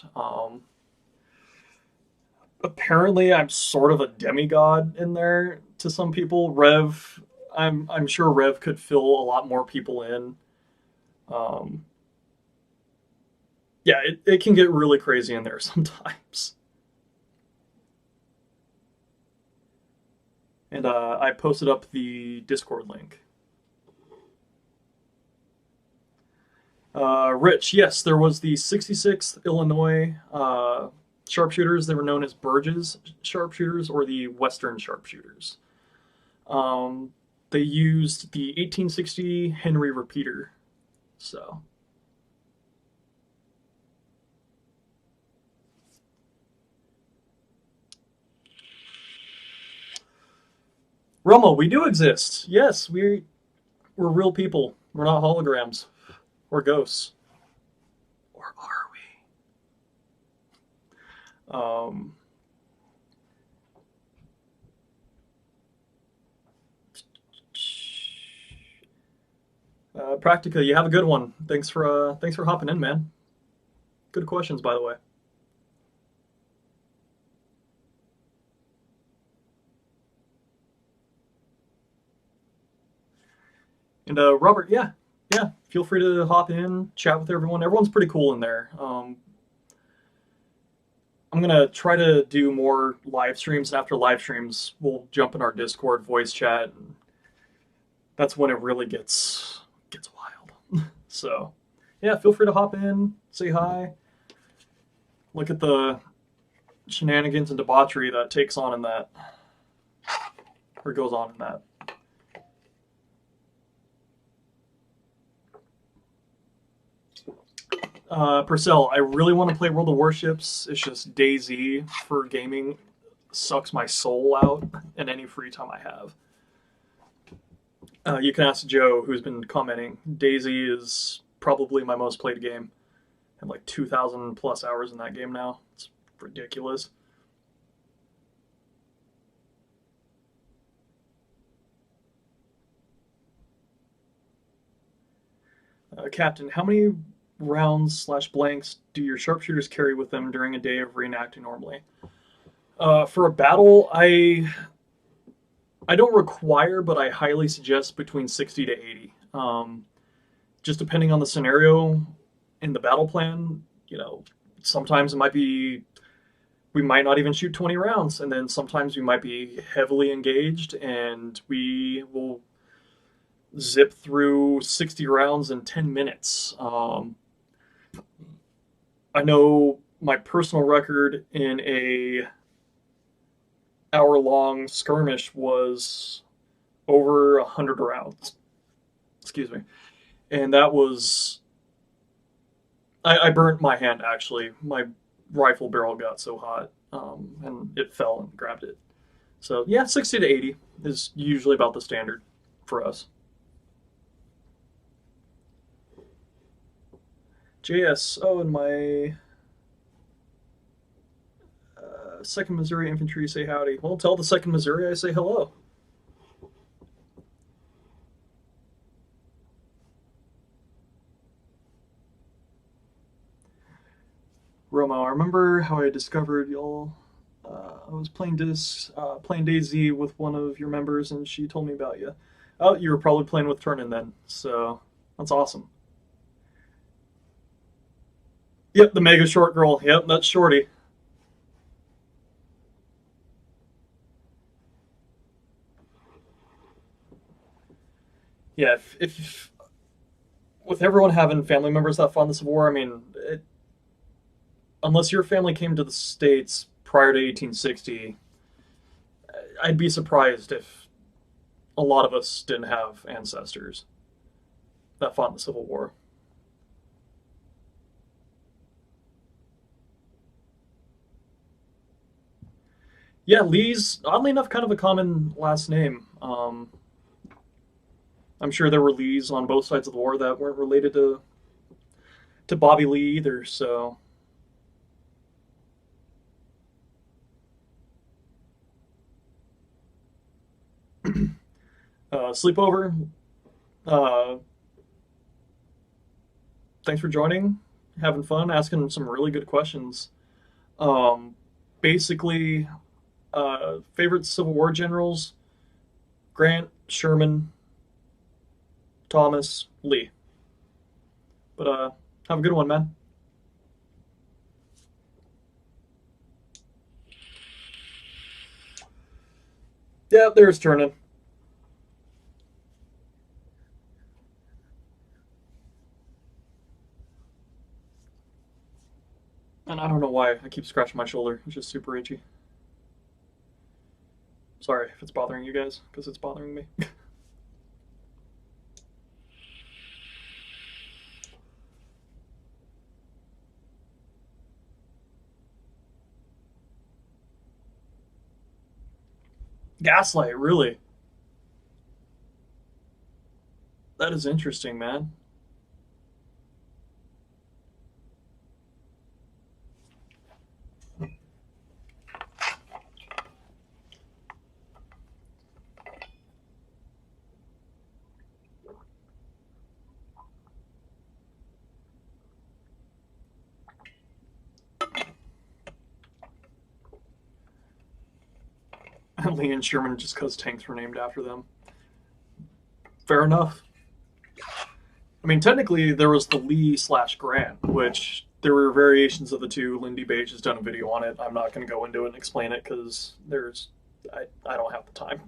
Apparently, I'm sort of a demigod in there to some people. Rev, I'm sure Rev could fill a lot more people in. Um, yeah, it can get really crazy in there sometimes. And I posted up the Discord link. Rich, yes, there was the 66th Illinois sharpshooters. They were known as Burgess sharpshooters or the Western sharpshooters. They used the 1860 Henry repeater. So. Romo, we do exist. Yes, we're real people. We're not holograms or ghosts. Or are we? Practica, you have a good one. Thanks for hopping in, man. Good questions, by the way. And Robert, yeah, feel free to hop in, chat with everyone. Everyone's pretty cool in there. I'm gonna try to do more live streams, and after live streams, we'll jump in our Discord voice chat, and that's when it really gets wild. So, yeah, feel free to hop in, say hi, look at the shenanigans and debauchery that takes on in that. or goes on in that. Purcell, I really want to play World of Warships. It's just DayZ for gaming sucks my soul out in any free time I have. You can ask Joe, who's been commenting. DayZ is probably my most played game. I have like 2,000 plus hours in that game now. It's ridiculous. Captain, how many rounds / blanks do your sharpshooters carry with them during a day of reenacting normally? For a battle, I don't require, but I highly suggest between 60 to 80. Just depending on the scenario in the battle plan, sometimes it might be we might not even shoot 20 rounds, and then sometimes we might be heavily engaged and we will zip through 60 rounds in 10 minutes. I know my personal record in a hour-long skirmish was over 100 rounds. Excuse me. And that was... I burnt my hand, actually. My rifle barrel got so hot, and it fell and grabbed it. So, yeah, 60 to 80 is usually about the standard for us. JS, and my 2nd Missouri Infantry say howdy. Well, tell the 2nd Missouri I say hello. Romo, I remember how I discovered y'all. I was playing DayZ with one of your members, and she told me about you. Oh, you were probably playing with Turnin then, so that's awesome. Yep, the mega short girl. Yep, that's Shorty. Yeah, if with everyone having family members that fought in the Civil War, I mean, unless your family came to the States prior to 1860, I'd be surprised if a lot of us didn't have ancestors that fought in the Civil War. Yeah, Lee's, oddly enough, kind of a common last name. I'm sure there were Lees on both sides of the war that weren't related to Bobby Lee either, so... Sleepover, thanks for joining, having fun, asking some really good questions. Basically, favorite Civil War generals: Grant, Sherman, Thomas, Lee. But have a good one, man. Yeah, there's Turnin. And I don't know why I keep scratching my shoulder. It's just super itchy. Sorry if it's bothering you guys, because it's bothering me. Gaslight, really? That is interesting, man. Lee and Sherman just because tanks were named after them. Fair enough. I mean, technically, there was the Lee/Grant, which there were variations of the two. Lindy Page has done a video on it. I'm not going to go into it and explain it because I don't have the time.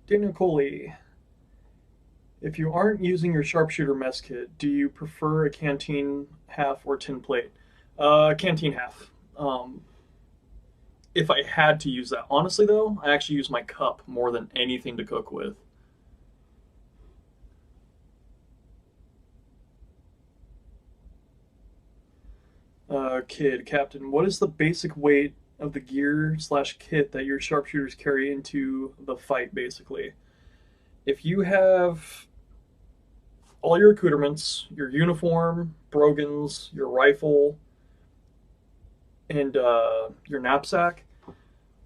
Daniel Coley. If you aren't using your sharpshooter mess kit, do you prefer a canteen half or tin plate? Canteen half. If I had to use that, honestly though, I actually use my cup more than anything to cook with. Kid, Captain, what is the basic weight of the gear slash kit that your sharpshooters carry into the fight, basically? If you have all your accoutrements, your uniform, brogans, your rifle, and your knapsack,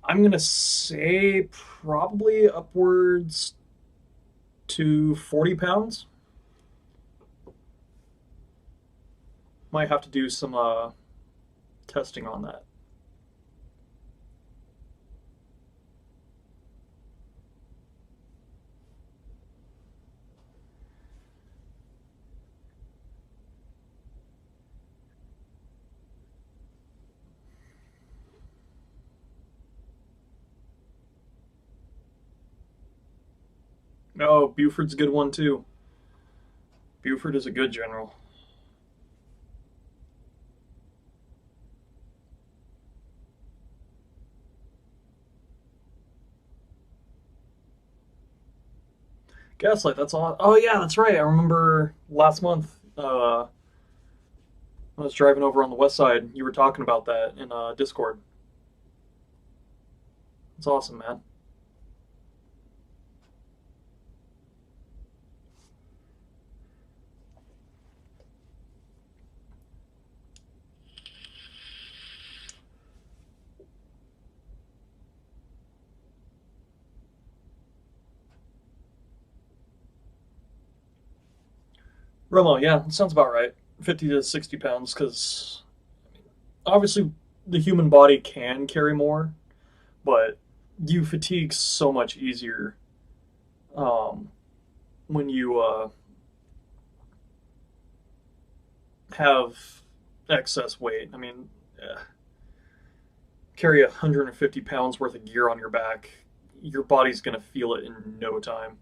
I'm going to say probably upwards to 40 pounds. Might have to do some testing on that. Oh, Buford's a good one too. Buford is a good general. Gaslight, that's all. Oh yeah, that's right. I remember last month when I was driving over on the west side, you were talking about that in Discord. It's awesome, man. Romo, yeah, sounds about right. 50 to 60 pounds, because obviously the human body can carry more, but you fatigue so much easier um, when you have excess weight. I mean, carry 150 pounds worth of gear on your back, your body's going to feel it in no time.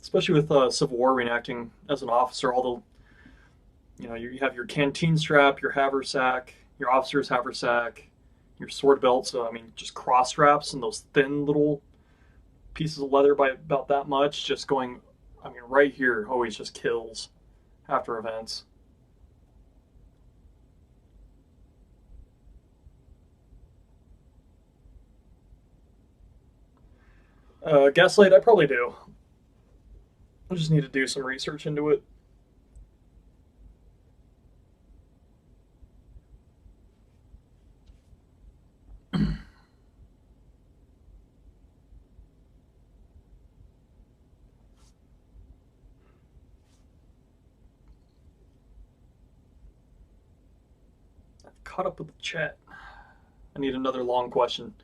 Especially with Civil War reenacting as an officer, all you have your canteen strap, your haversack, your officer's haversack, your sword belt. So I mean, just cross straps and those thin little pieces of leather by about that much, just going. I mean, right here always just kills after events. Gaslight, I probably do. I just need to do some research into it. I've caught up with the chat. I need another long question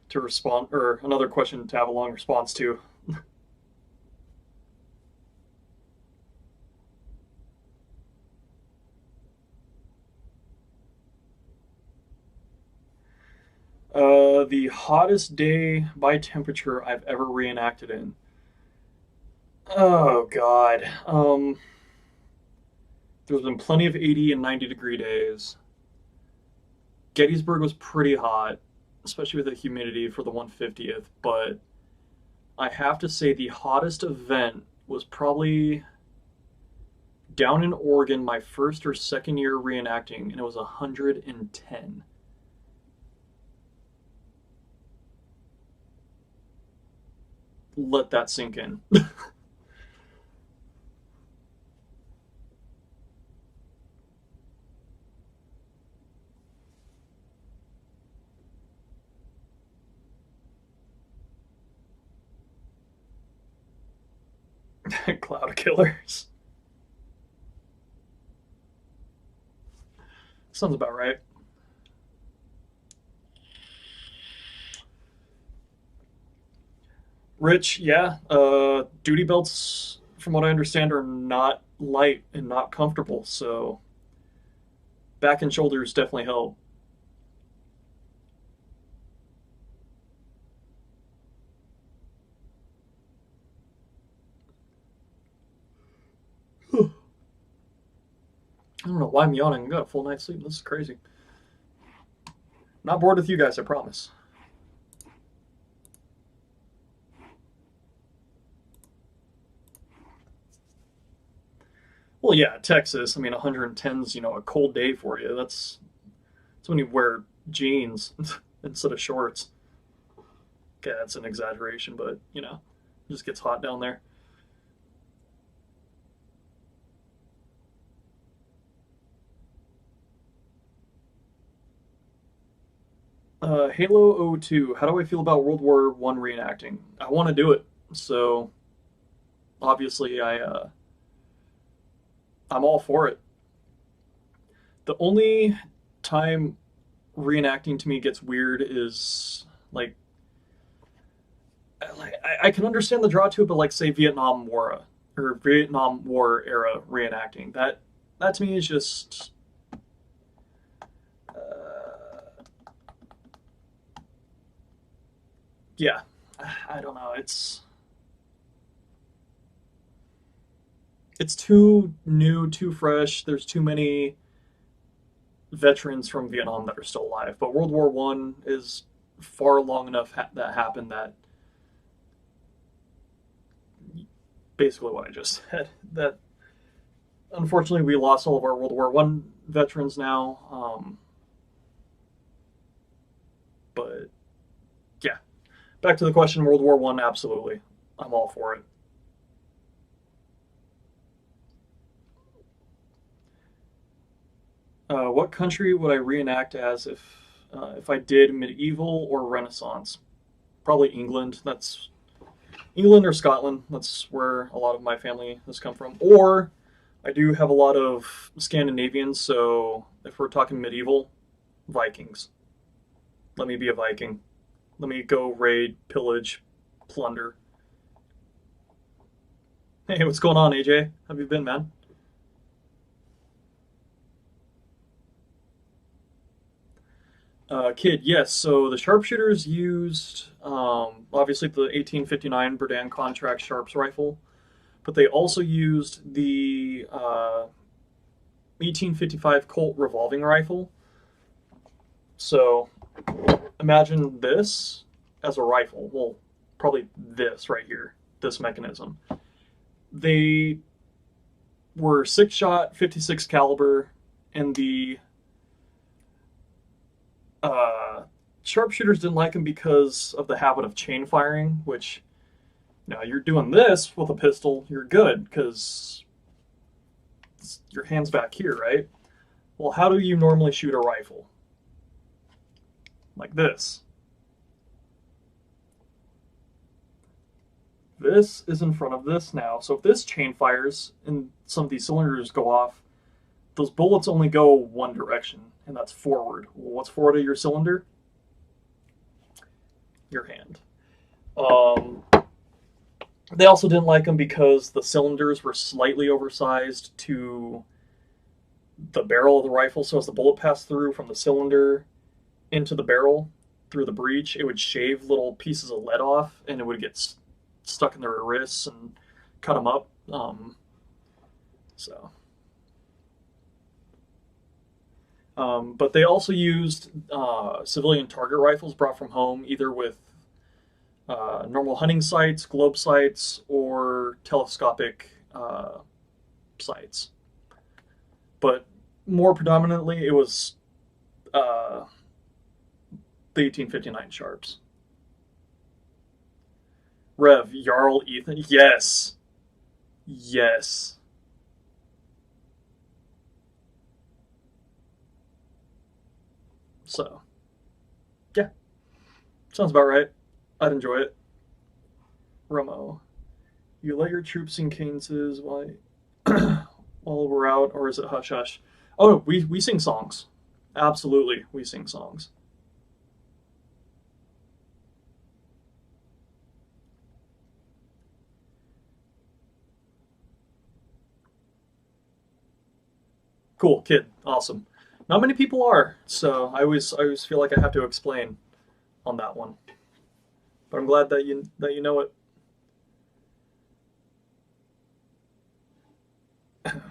to respond, or another question to have a long response to. The hottest day by temperature I've ever reenacted in. Oh God. There's been plenty of 80 and 90-degree days. Gettysburg was pretty hot, especially with the humidity for the 150th. But I have to say the hottest event was probably down in Oregon, my first or second year reenacting, and it was 110. Let that sink in. Cloud killers. Sounds about right. Rich, yeah. Duty belts, from what I understand, are not light and not comfortable. So back and shoulders definitely help. don't know why I'm yawning. I got a full night's sleep. This is crazy. Not bored with you guys, I promise. Well, yeah, Texas. I mean, 110's, a cold day for you. That's when you wear jeans instead of shorts. Okay, that's an exaggeration, but it just gets hot down there. Halo O2. How do I feel about World War One reenacting? I want to do it, so obviously I'm all for it. The only time reenacting to me gets weird is I can understand the draw to it, but like say Vietnam War or Vietnam War era reenacting that to me is just yeah, I don't know. It's too new, too fresh. There's too many veterans from Vietnam that are still alive. But World War One is far long enough that happened that basically what I just said. That unfortunately we lost all of our World War One veterans now. But yeah, back to the question: World War One, absolutely, I'm all for it. What country would I reenact as if I did medieval or Renaissance? Probably England. That's England or Scotland. That's where a lot of my family has come from. Or I do have a lot of Scandinavians, so if we're talking medieval, Vikings. Let me be a Viking. Let me go raid, pillage, plunder. Hey, what's going on, AJ? How have you been, man? Kid, yes. So the sharpshooters used obviously the 1859 Berdan contract Sharps rifle, but they also used the 1855 Colt revolving rifle. So imagine this as a rifle. Well, probably this right here, this mechanism. They were 6-shot, 56 caliber, and the sharpshooters didn't like them because of the habit of chain firing, which now you're doing this with a pistol, you're good because your hand's back here, right? Well, how do you normally shoot a rifle? Like this. This is in front of this now. So if this chain fires and some of these cylinders go off, those bullets only go one direction, and that's forward. Well, what's forward of your cylinder? Your hand. They also didn't like them because the cylinders were slightly oversized to the barrel of the rifle. So as the bullet passed through from the cylinder into the barrel through the breech, it would shave little pieces of lead off, and it would get stuck in their wrists and cut them up. So. But they also used civilian target rifles brought from home, either with normal hunting sights, globe sights, or telescopic sights. But more predominantly, it was the 1859 Sharps. Rev, Jarl, Ethan, yes. Yes. So, yeah, sounds about right. I'd enjoy it. Romo, you let your troops sing cadences while while we're out, or is it hush hush? Oh, we sing songs. Absolutely, we sing songs. Cool, kid, awesome. Not many people are, so I always feel like I have to explain on that one. But I'm glad that you know it.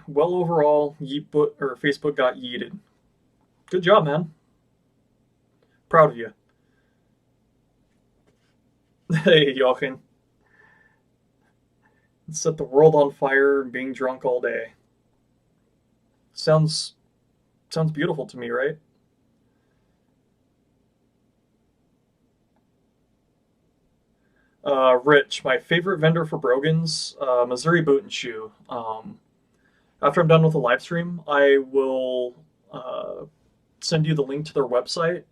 Well, overall, Facebook got yeeted. Good job, man. Proud of you. Hey, Jochen. Set the world on fire, being drunk all day. Sounds sounds beautiful to me, right? Rich, my favorite vendor for Brogans, Missouri Boot and Shoe. After I'm done with the live stream, I will send you the link to their website,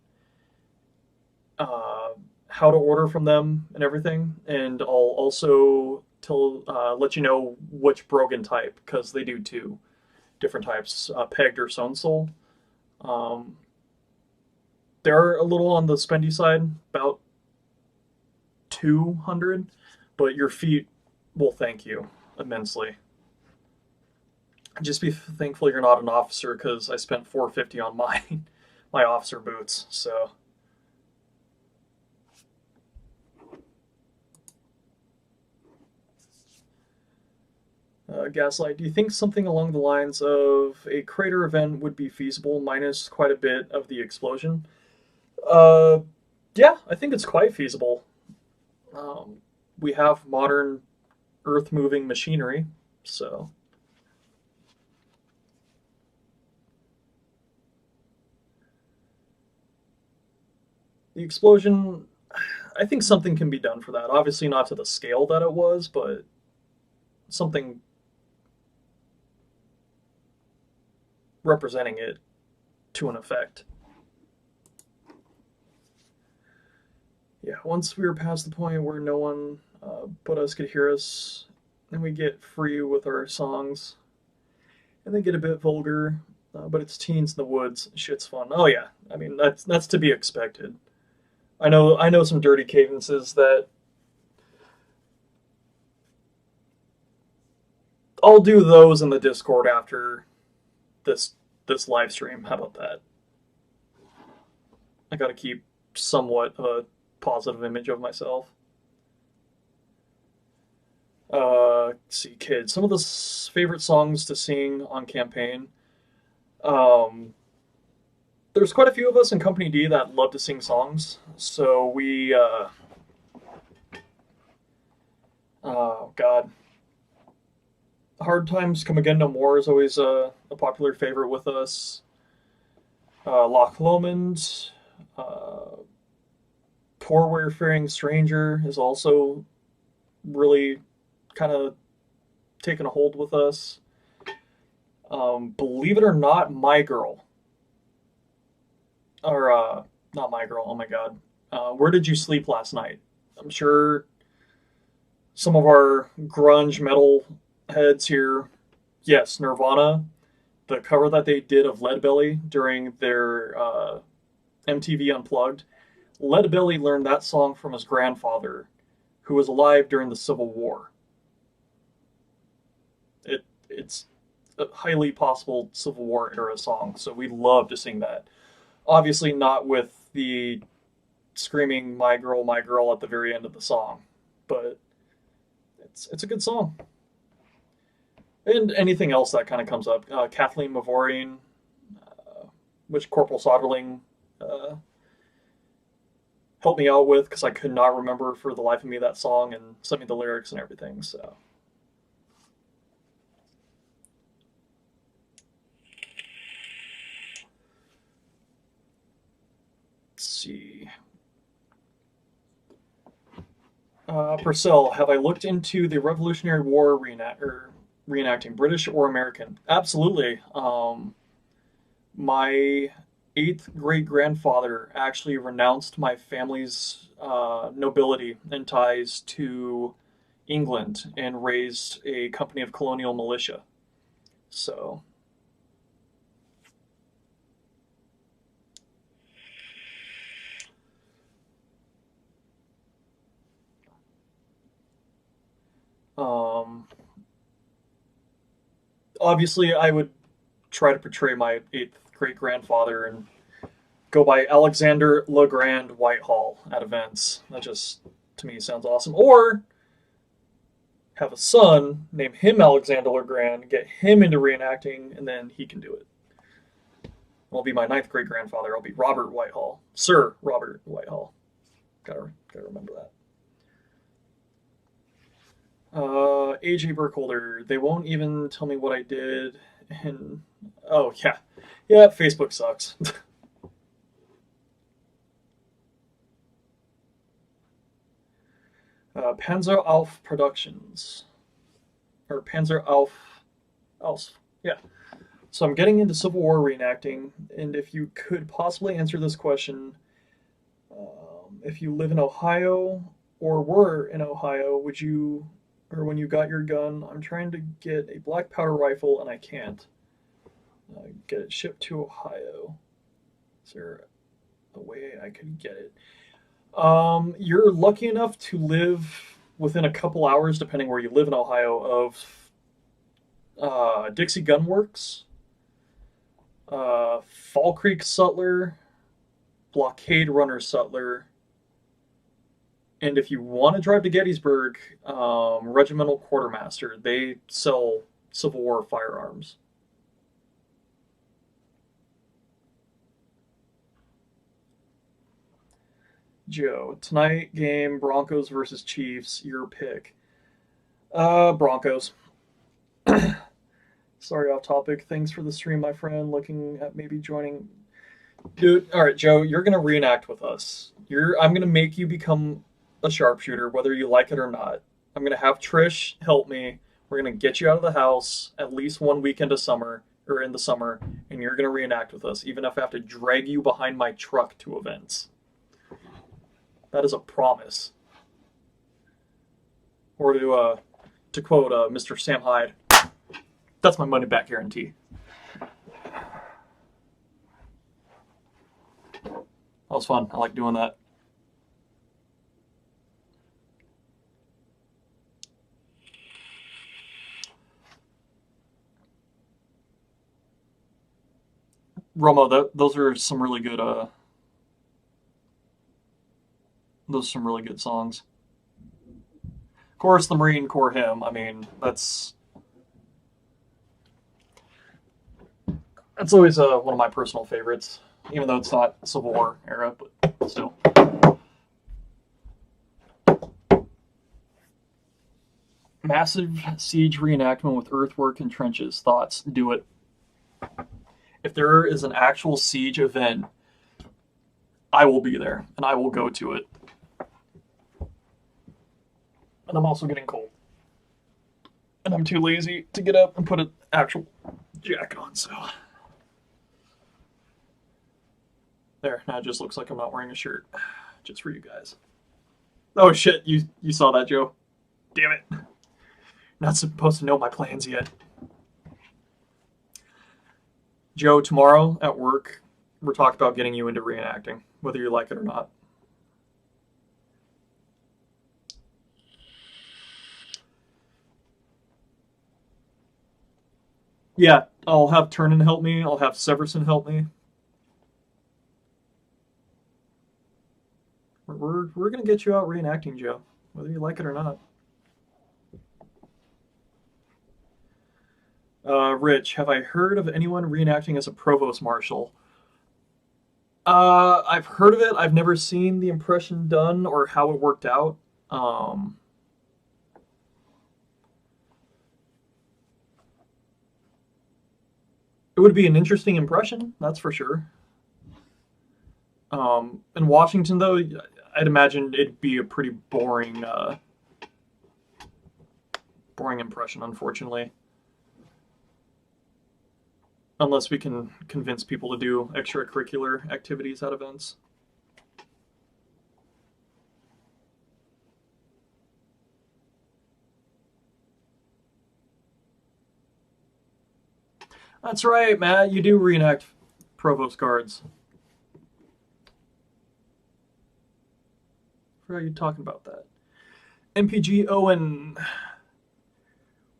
uh, how to order from them, and everything. And I'll also let you know which Brogan type because they do two different types, pegged or sewn sole. Um, they're a little on the spendy side, about 200, but your feet will thank you immensely. Just be thankful you're not an officer because I spent 450 on my my officer boots. So Gaslight, do you think something along the lines of a crater event would be feasible minus quite a bit of the explosion? Uh, yeah, I think it's quite feasible. Um, we have modern earth moving machinery, so the explosion, I think something can be done for that. Obviously, not to the scale that it was, but something representing it to an effect. Yeah, once we were past the point where no one but us could hear us, and we get free with our songs, and they get a bit vulgar, but it's teens in the woods. Shit's fun. Oh yeah, I mean that's to be expected. I know some dirty cadences that I'll do those in the Discord after this this live stream. How about that? I got to keep somewhat of a positive image of myself. Let's see, kids. Some of the favorite songs to sing on campaign. Um, there's quite a few of us in Company D that love to sing songs, so oh God, Hard Times Come Again No More is always a popular favorite with us. Loch Lomond, uh, Poor Wayfaring Stranger is also really kind of taken a hold with us. Believe it or not, My Girl, or not My Girl, oh my God. Where Did You Sleep Last Night? I'm sure some of our grunge metal heads here, yes, Nirvana, the cover that they did of Leadbelly during their MTV Unplugged. Leadbelly learned that song from his grandfather, who was alive during the Civil War. It's a highly possible Civil War era song, so we love to sing that. Obviously, not with the screaming my girl" at the very end of the song, but it's a good song. And anything else that kind of comes up, Kathleen Mavorian, which Corporal Soderling uh, helped me out with because I could not remember for the life of me that song and sent me the lyrics and everything. So let's see. Purcell, have I looked into the Revolutionary War reenacting, British or American? Absolutely. My eighth great grandfather actually renounced my family's nobility and ties to England and raised a company of colonial militia. So, um, obviously, I would try to portray my eighth great grandfather and go by Alexander Legrand Whitehall at events. That just, to me, sounds awesome. Or have a son, name him Alexander Legrand, get him into reenacting, and then he can do it. I'll be my ninth great grandfather. I'll be Robert Whitehall, Sir Robert Whitehall. Gotta remember that. AJ Burkholder. They won't even tell me what I did. And oh yeah, Facebook sucks. Panzer Alf Productions, or Panzer Alf. Yeah. So I'm getting into Civil War reenacting, and if you could possibly answer this question, if you live in Ohio or were in Ohio, would you, or when you got your gun, I'm trying to get a black powder rifle and I can't get it shipped to Ohio. Is there a way I could get it? You're lucky enough to live within a couple hours, depending where you live in Ohio, of Dixie Gun Works, Fall Creek Sutler, Blockade Runner Sutler, and if you want to drive to Gettysburg, Regimental Quartermaster. They sell Civil War firearms. Joe, tonight game Broncos versus Chiefs. Your pick. Broncos. Sorry, off topic. Thanks for the stream, my friend. Looking at maybe joining. Dude, all right, Joe, you're gonna reenact with us. I'm gonna make you become a sharpshooter, whether you like it or not. I'm gonna have Trish help me. We're gonna get you out of the house at least one weekend of summer, or in the summer, and you're gonna reenact with us, even if I have to drag you behind my truck to events. That is a promise. Or to quote Mr. Sam Hyde, that's my money back guarantee. That was fun. I like doing that. Romo, those are some really good songs. Of course, the Marine Corps hymn. I mean, that's always one of my personal favorites, even though it's not Civil War era, but still. Massive siege reenactment with earthwork and trenches. Thoughts? Do it. If there is an actual siege event, I will be there, and I will go to it. And I'm also getting cold. And I'm too lazy to get up and put an actual jacket on, so. There, now it just looks like I'm not wearing a shirt. Just for you guys. Oh shit, you saw that, Joe? Damn it. Not supposed to know my plans yet. Joe, tomorrow at work, we're talking about getting you into reenacting, whether you like it or not. Yeah, I'll have Turnin help me. I'll have Severson help me. We're gonna get you out reenacting, Joe, whether you like it or not. Rich, have I heard of anyone reenacting as a provost marshal? I've heard of it. I've never seen the impression done or how it worked out. It would be an interesting impression, that's for sure. In Washington, though, I'd imagine it'd be a pretty boring impression, unfortunately. Unless we can convince people to do extracurricular activities at events. That's right, Matt. You do reenact provost guards. I forgot you talking about that. MPG Owen.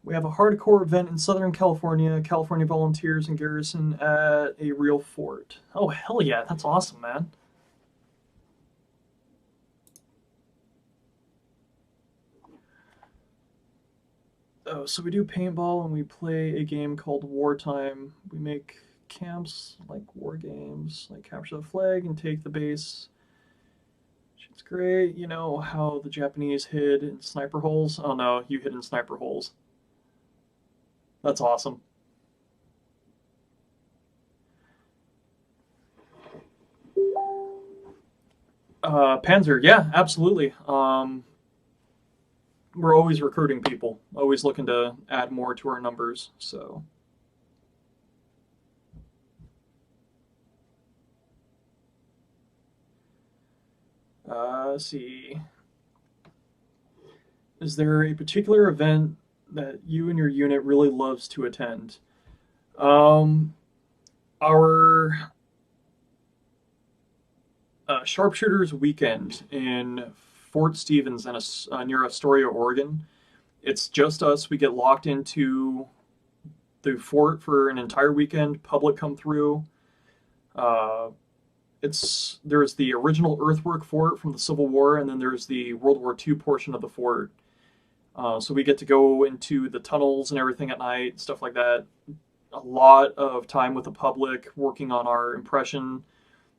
We have a hardcore event in Southern California. California volunteers and garrison at a real fort. Oh, hell yeah. That's awesome, man. Oh, so we do paintball and we play a game called Wartime. We make camps like war games, like capture the flag and take the base. It's great. You know how the Japanese hid in sniper holes? Oh no, you hid in sniper holes. That's awesome. Panzer, yeah, absolutely. We're always recruiting people, always looking to add more to our numbers. So, let's see. Is there a particular event that you and your unit really loves to attend? Um, our Sharpshooters Weekend in Fort Stevens and near Astoria, Oregon. It's just us. We get locked into the fort for an entire weekend. Public come through. Uh, there's the original earthwork fort from the Civil War, and then there's the World War II portion of the fort. So we get to go into the tunnels and everything at night, stuff like that. A lot of time with the public, working on our impression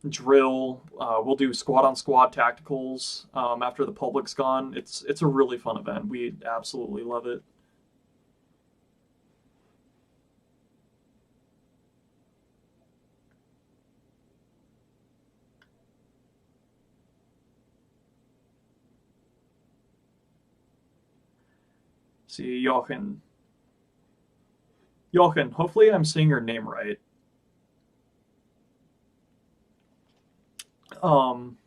drill. We'll do squad on squad tacticals after the public's gone. It's a really fun event. We absolutely love it. See, Jochen. Jochen, hopefully I'm saying your name right. Um,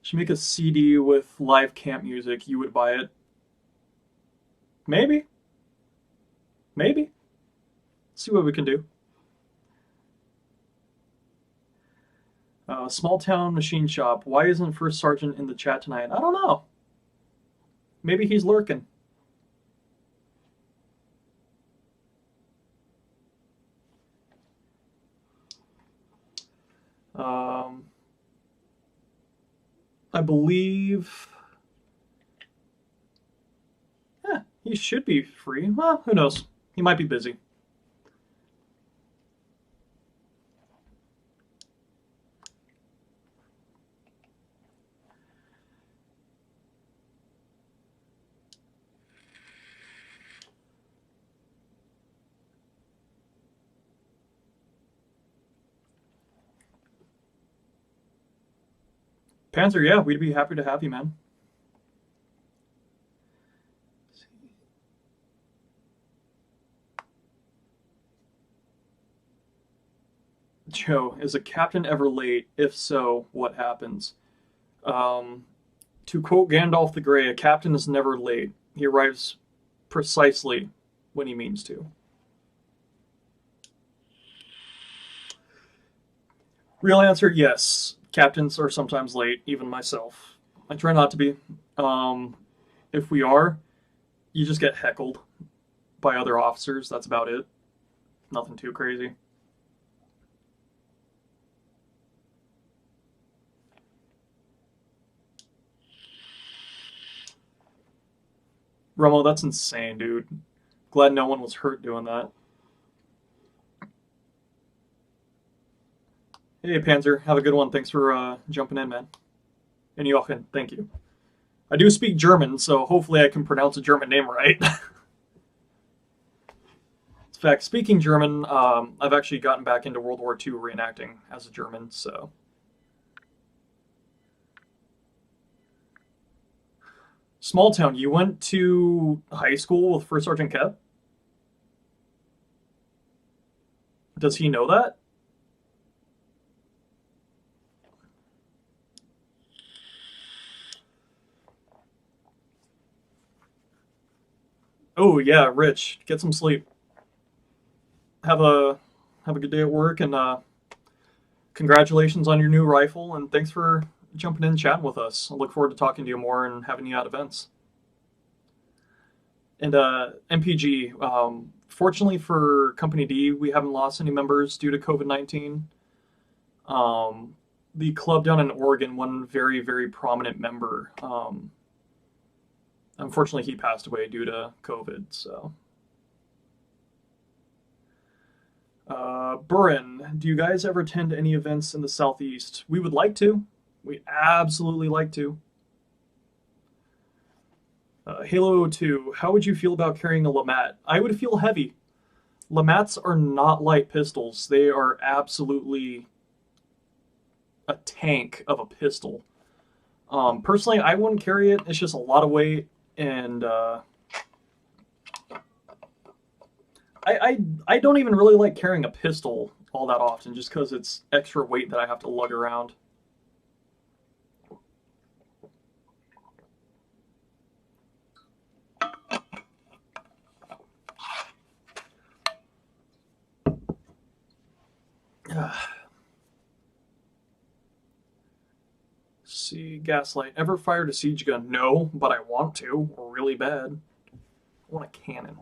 should make a CD with live camp music. You would buy it? Maybe, maybe. See what we can do. Small town machine shop. Why isn't First Sergeant in the chat tonight? I don't know. Maybe he's lurking. Um, I believe. Yeah, he should be free. Well, who knows? He might be busy. Panzer, yeah, we'd be happy to have you, man. Joe, is a captain ever late? If so, what happens? Um, to quote Gandalf the Grey, a captain is never late. He arrives precisely when he means to. Real answer, yes. Captains are sometimes late, even myself. I try not to be. Um, if we are, you just get heckled by other officers. That's about it. Nothing too crazy. Romo, that's insane, dude. Glad no one was hurt doing that. Hey, Panzer, have a good one. Thanks for jumping in, man. And Jochen, thank you. I do speak German, so hopefully I can pronounce a German name right. In fact, speaking German, I've actually gotten back into World War II reenacting as a German, so. Small town, you went to high school with First Sergeant Kep? Does he know that? Oh yeah, Rich, get some sleep. Have a have a good day at work, and congratulations on your new rifle, and thanks for jumping in and chatting with us. I look forward to talking to you more and having you at events. And MPG, fortunately for Company D, we haven't lost any members due to COVID-19. The club down in Oregon, one very, very prominent member, unfortunately, he passed away due to COVID. So Burin, do you guys ever attend any events in the Southeast? We would like to. We absolutely like to. Halo 2, how would you feel about carrying a Lamat? I would feel heavy. Lamats are not light pistols. They are absolutely a tank of a pistol. Personally, I wouldn't carry it. It's just a lot of weight, and I don't even really like carrying a pistol all that often, just because it's extra weight that I have to lug around. See, Gaslight. Ever fired a siege gun? No, but I want to, really bad. I want a cannon.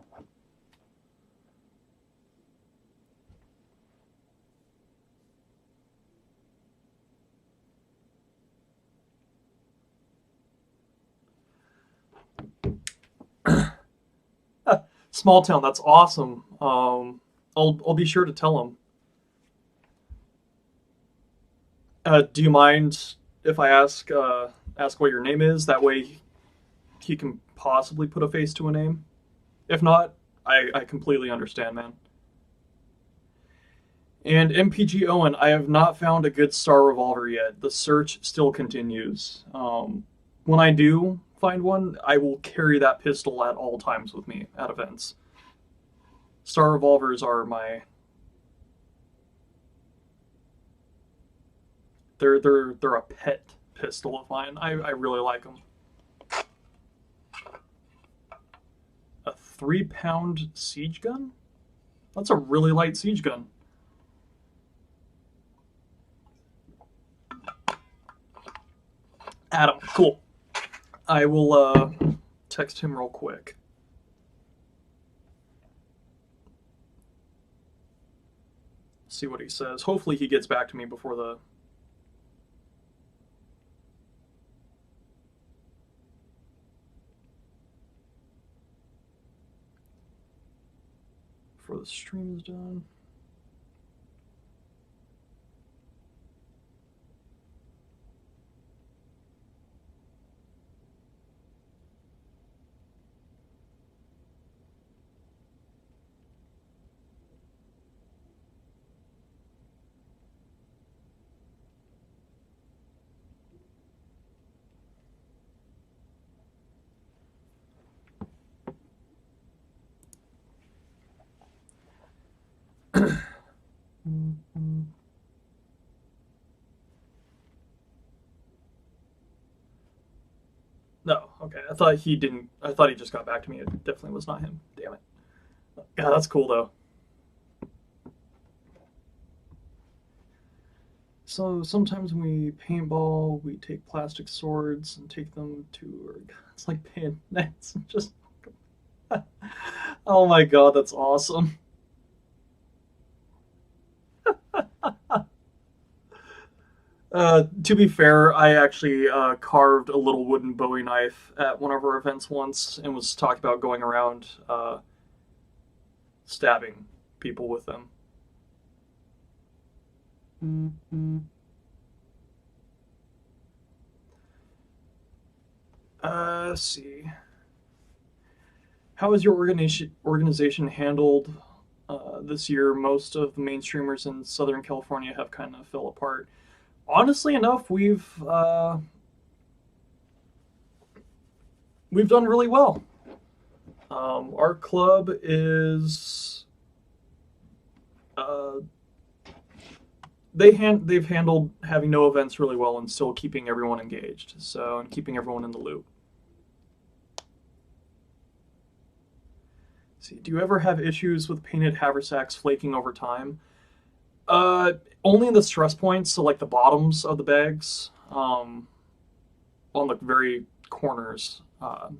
Small town, that's awesome. I'll be sure to tell him. Do you mind if I ask what your name is? That way he can possibly put a face to a name. If not, I completely understand, man. And MPG Owen, I have not found a good Star Revolver yet. The search still continues. When I do find one, I will carry that pistol at all times with me at events. Star Revolvers are my... They're a pet pistol of mine. I really like them. A 3-pound siege gun? That's a really light siege gun. Adam, cool. I will text him real quick. See what he says. Hopefully he gets back to me before the stream is done. No, okay. I thought he didn't. I thought he just got back to me. It definitely was not him. Damn it. Yeah, that's cool though. So sometimes when we paintball, we take plastic swords and take them to. It's like bayonets. Just. Oh my god, that's awesome. To be fair, I actually carved a little wooden Bowie knife at one of our events once and was talking about going around stabbing people with them. Let's see. How has your organization handled this year? Most of the mainstreamers in Southern California have kind of fell apart. Honestly enough, we've done really well. Our club is they've handled having no events really well and still keeping everyone engaged. So and keeping everyone in the loop. See, do you ever have issues with painted haversacks flaking over time? Only in the stress points, so like the bottoms of the bags, on the very corners.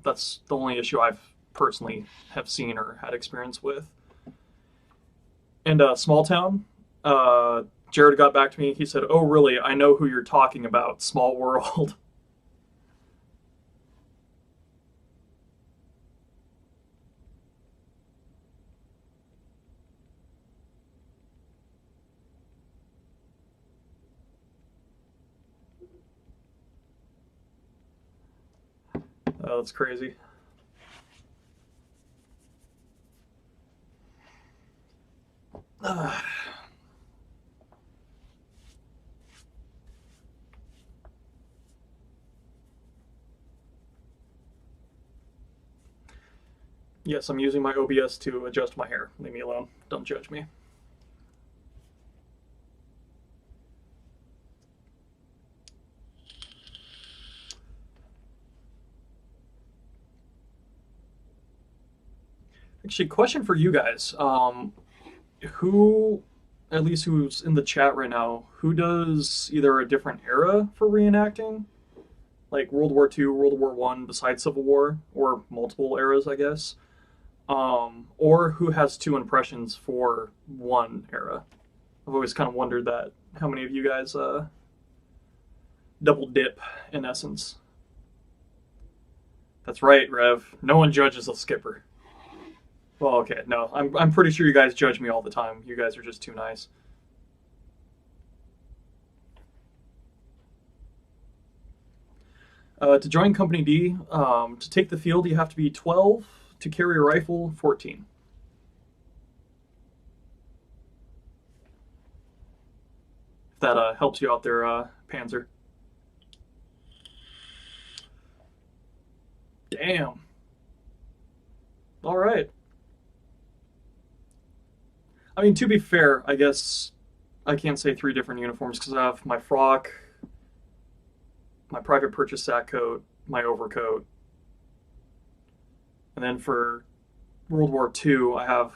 That's the only issue I've personally have seen or had experience with. And Small Town, Jared got back to me. He said, "Oh, really? I know who you're talking about. Small World." Oh, that's crazy. Yes, I'm using my OBS to adjust my hair. Leave me alone. Don't judge me. Actually, question for you guys. Who, at least who's in the chat right now, who does either a different era for reenacting? Like World War II, World War One, besides Civil War, or multiple eras, I guess. Or who has two impressions for one era? I've always kind of wondered that. How many of you guys double dip, in essence? That's right, Rev. No one judges a skipper. Well, okay, no, I'm pretty sure you guys judge me all the time. You guys are just too nice. To join Company D, to take the field, you have to be 12. To carry a rifle, 14. If that helps you out there, Panzer. Damn. All right. I mean, to be fair, I guess I can't say 3 different uniforms because I have my frock, my private purchase sack coat, my overcoat, and then for World War II, I have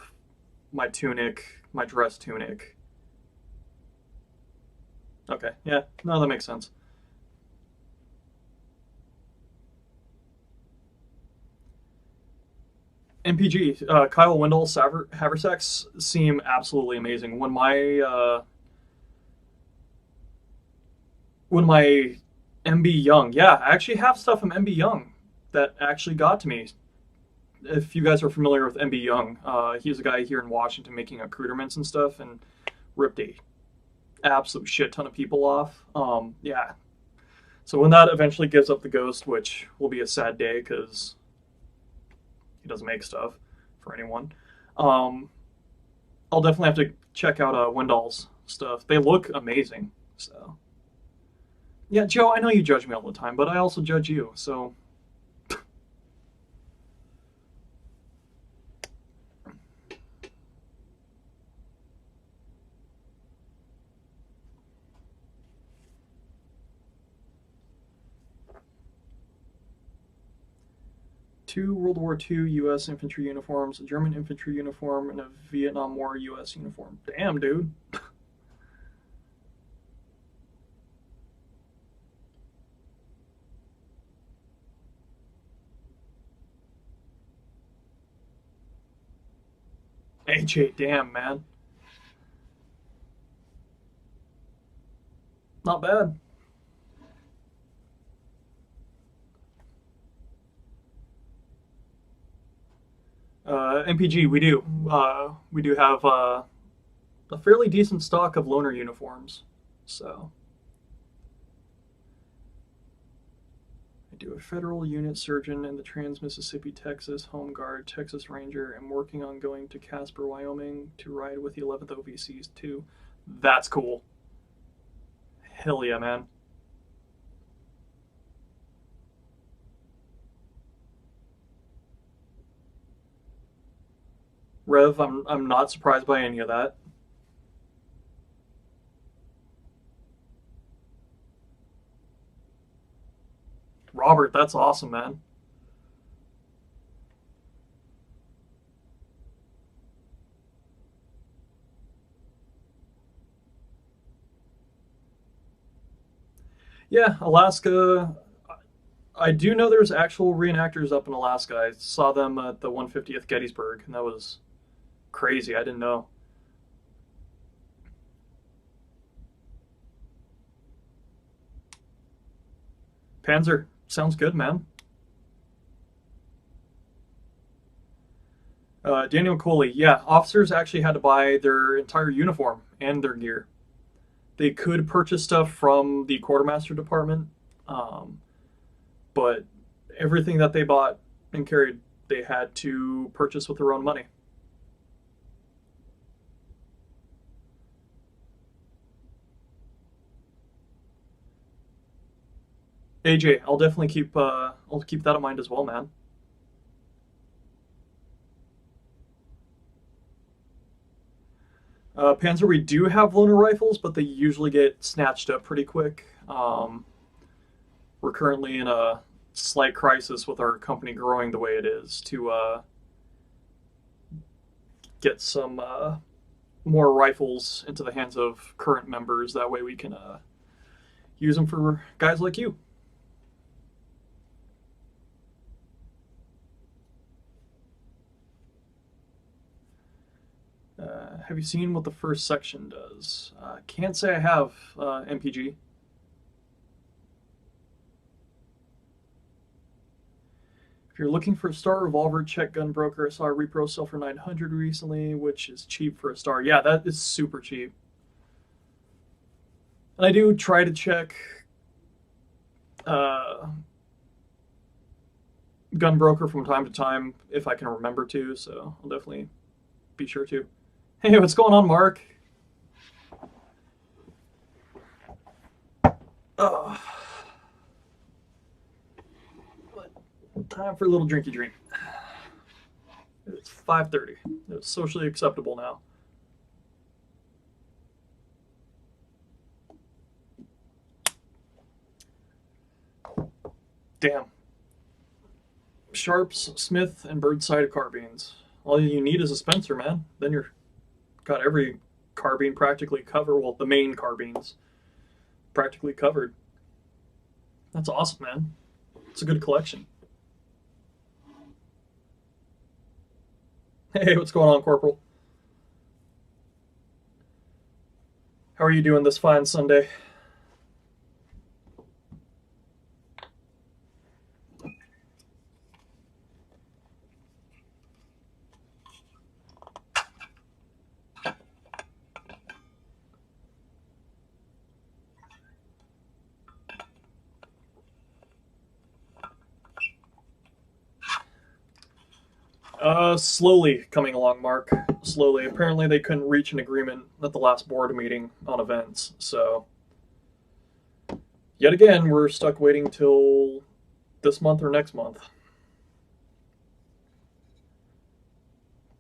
my tunic, my dress tunic. Okay, yeah, no, that makes sense. MPG, Kyle Wendell, Haversacks seem absolutely amazing. When my MB Young, yeah, I actually have stuff from MB Young that actually got to me. If you guys are familiar with MB Young, he's a guy here in Washington making accoutrements and stuff, and ripped a absolute shit ton of people off. Yeah. So when that eventually gives up the ghost, which will be a sad day because he doesn't make stuff for anyone, I'll definitely have to check out Wendell's stuff. They look amazing. So yeah, Joe, I know you judge me all the time, but I also judge you. So two World War II U.S. infantry uniforms, a German infantry uniform, and a Vietnam War U.S. uniform. Damn, dude. AJ, damn, man. Not bad. MPG, we do. We do have a fairly decent stock of loaner uniforms. So I do a federal unit surgeon in the Trans-Mississippi, Texas Home Guard, Texas Ranger. I'm working on going to Casper, Wyoming to ride with the 11th OVCs too. That's cool. Hell yeah, man. Rev, I'm not surprised by any of that. Robert, that's awesome, man. Yeah, Alaska. I do know there's actual reenactors up in Alaska. I saw them at the 150th Gettysburg, and that was crazy. I didn't know. Panzer, sounds good, man. Daniel Coley, yeah, officers actually had to buy their entire uniform and their gear. They could purchase stuff from the quartermaster department, but everything that they bought and carried, they had to purchase with their own money. AJ, I'll definitely I'll keep that in mind as well, man. Panzer, we do have loaner rifles, but they usually get snatched up pretty quick. We're currently in a slight crisis with our company growing the way it is to get some more rifles into the hands of current members. That way we can use them for guys like you. Have you seen what the first section does? Can't say I have, MPG. If you're looking for a star revolver, check Gunbroker. I saw a repro sell for 900 recently, which is cheap for a star. Yeah, that is super cheap. And I do try to check Gunbroker from time to time if I can remember to, so I'll definitely be sure to. Hey, what's going on, Mark? Oh. Time for a little drinky drink. It's 5:30. It's socially acceptable now. Damn. Sharps, Smith, and bird-sided carbines. All you need is a Spencer, man. Then you're got every carbine practically covered. Well, the main carbines practically covered. That's awesome, man. It's a good collection. Hey, what's going on, Corporal? How are you doing this fine Sunday? Slowly coming along, Mark. Slowly. Apparently they couldn't reach an agreement at the last board meeting on events, so yet again, we're stuck waiting till this month or next month.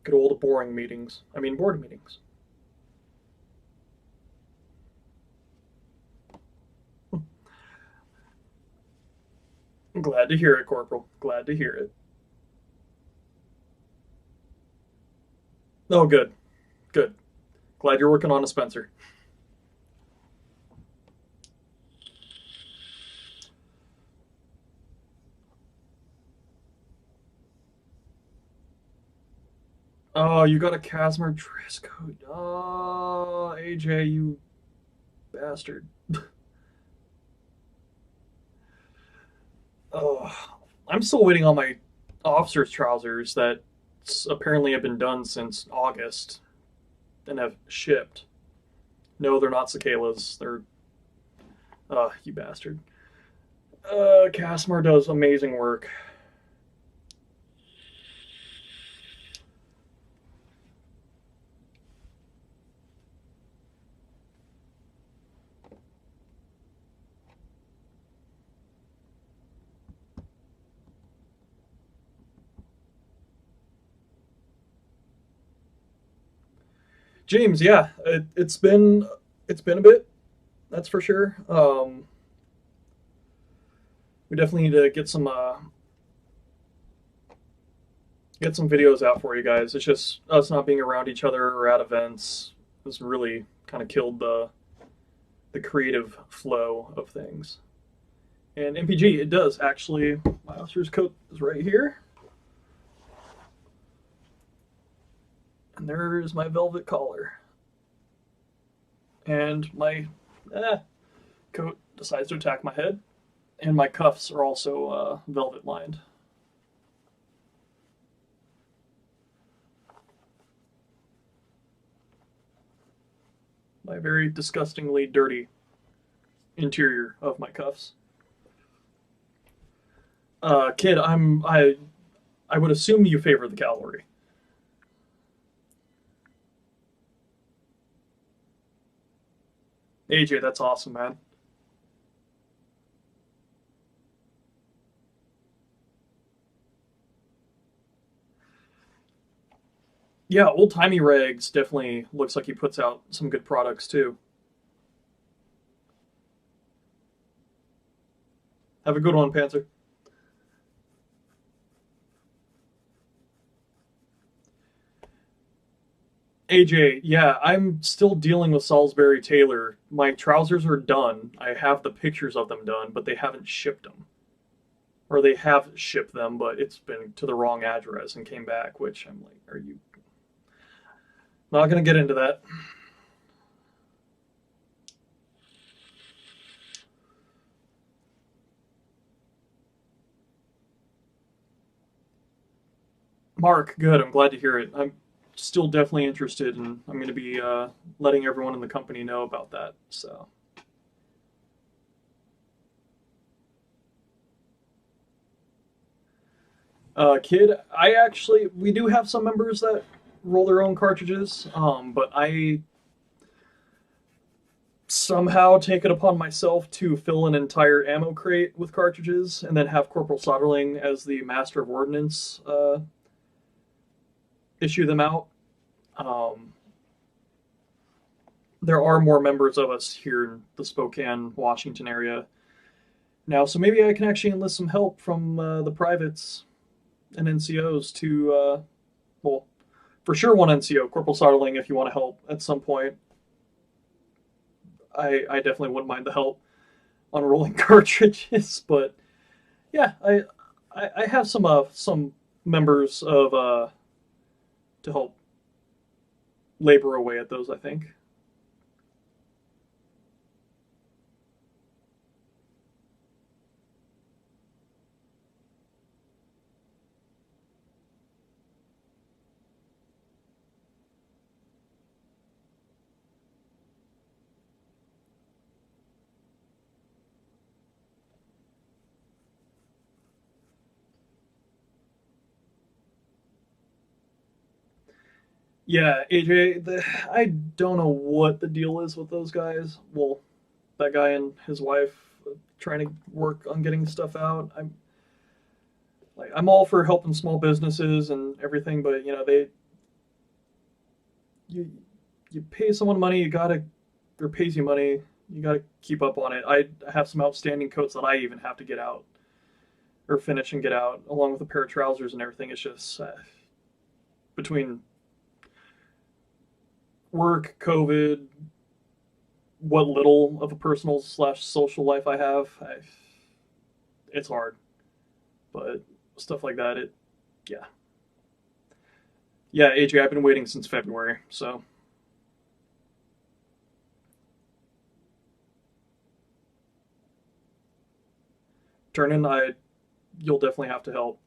Good old boring meetings. I mean, board meetings. I'm glad to hear it, Corporal. Glad to hear it. Oh, good. Good. Glad you're working on a Spencer. Oh, you got a Casimir dress code. Oh, AJ, you bastard. Oh, I'm still waiting on my officer's trousers that apparently have been done since August and have shipped. No, they're not cicalas. They're. You bastard. Casimir does amazing work. James, yeah, it's been a bit. That's for sure. We definitely need to get some videos out for you guys. It's just us not being around each other or at events has really kind of killed the creative flow of things. And MPG, it does actually. My officer's coat is right here. And there's my velvet collar. And my coat decides to attack my head. And my cuffs are also velvet lined. My very disgustingly dirty interior of my cuffs. Kid, I would assume you favor the cavalry. AJ, that's awesome, man. Yeah, old timey rags definitely looks like he puts out some good products too. Have a good one, Panther. AJ, yeah, I'm still dealing with Salisbury Taylor. My trousers are done. I have the pictures of them done, but they haven't shipped them. Or they have shipped them, but it's been to the wrong address and came back, which I'm like, are you not going to get into that? Mark, good. I'm glad to hear it. I'm still definitely interested, and I'm going to be letting everyone in the company know about that. So, kid, we do have some members that roll their own cartridges, but I somehow take it upon myself to fill an entire ammo crate with cartridges and then have Corporal Soderling as the Master of Ordnance issue them out. Um, there are more members of us here in the Spokane, Washington area now, so maybe I can actually enlist some help from the privates and NCOs to, well, for sure one NCO, Corporal Soderling, if you want to help at some point. I definitely wouldn't mind the help on rolling cartridges, but yeah, I have some members of to help labor away at those. I think. Yeah, AJ, I don't know what the deal is with those guys. Well, that guy and his wife trying to work on getting stuff out. I'm all for helping small businesses and everything, but you you pay someone money, you gotta or pays you money, you gotta keep up on it. I have some outstanding coats that I even have to get out or finish and get out, along with a pair of trousers and everything. It's just between work, COVID, what little of a personal slash social life I have, it's hard. But stuff like that, yeah, yeah. AJ, I've been waiting since February, so turn in. You'll definitely have to help.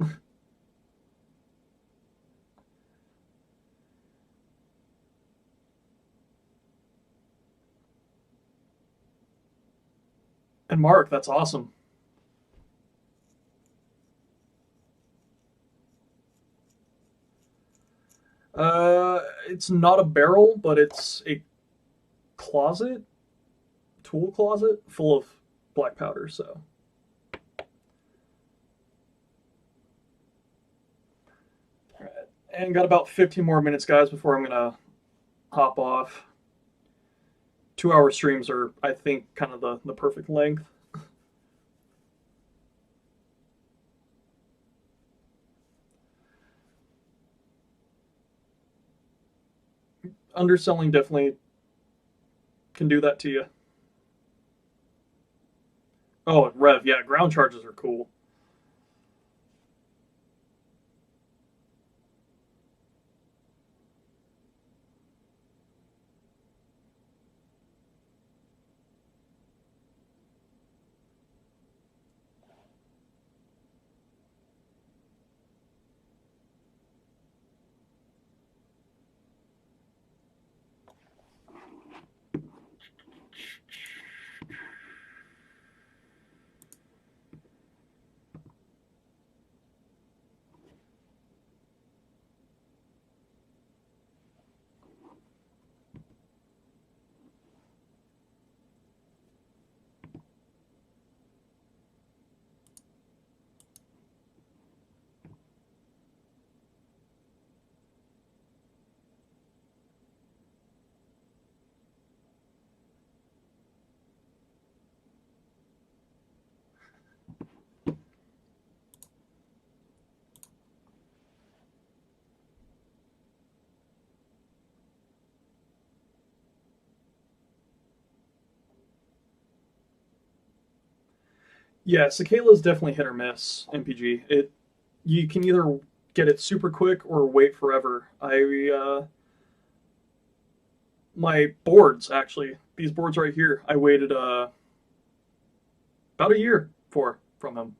And Mark, that's awesome. It's not a barrel, but it's a closet, tool closet full of black powder. So, all right. And got about 15 more minutes, guys, before I'm gonna hop off. 2 hour streams are, I think, kind of the perfect length. Underselling definitely can do that to you. Oh, Rev, yeah, ground charges are cool. Yeah, Cicalla's definitely hit or miss MPG. You can either get it super quick or wait forever. My boards actually, these boards right here, I waited about a year for from him.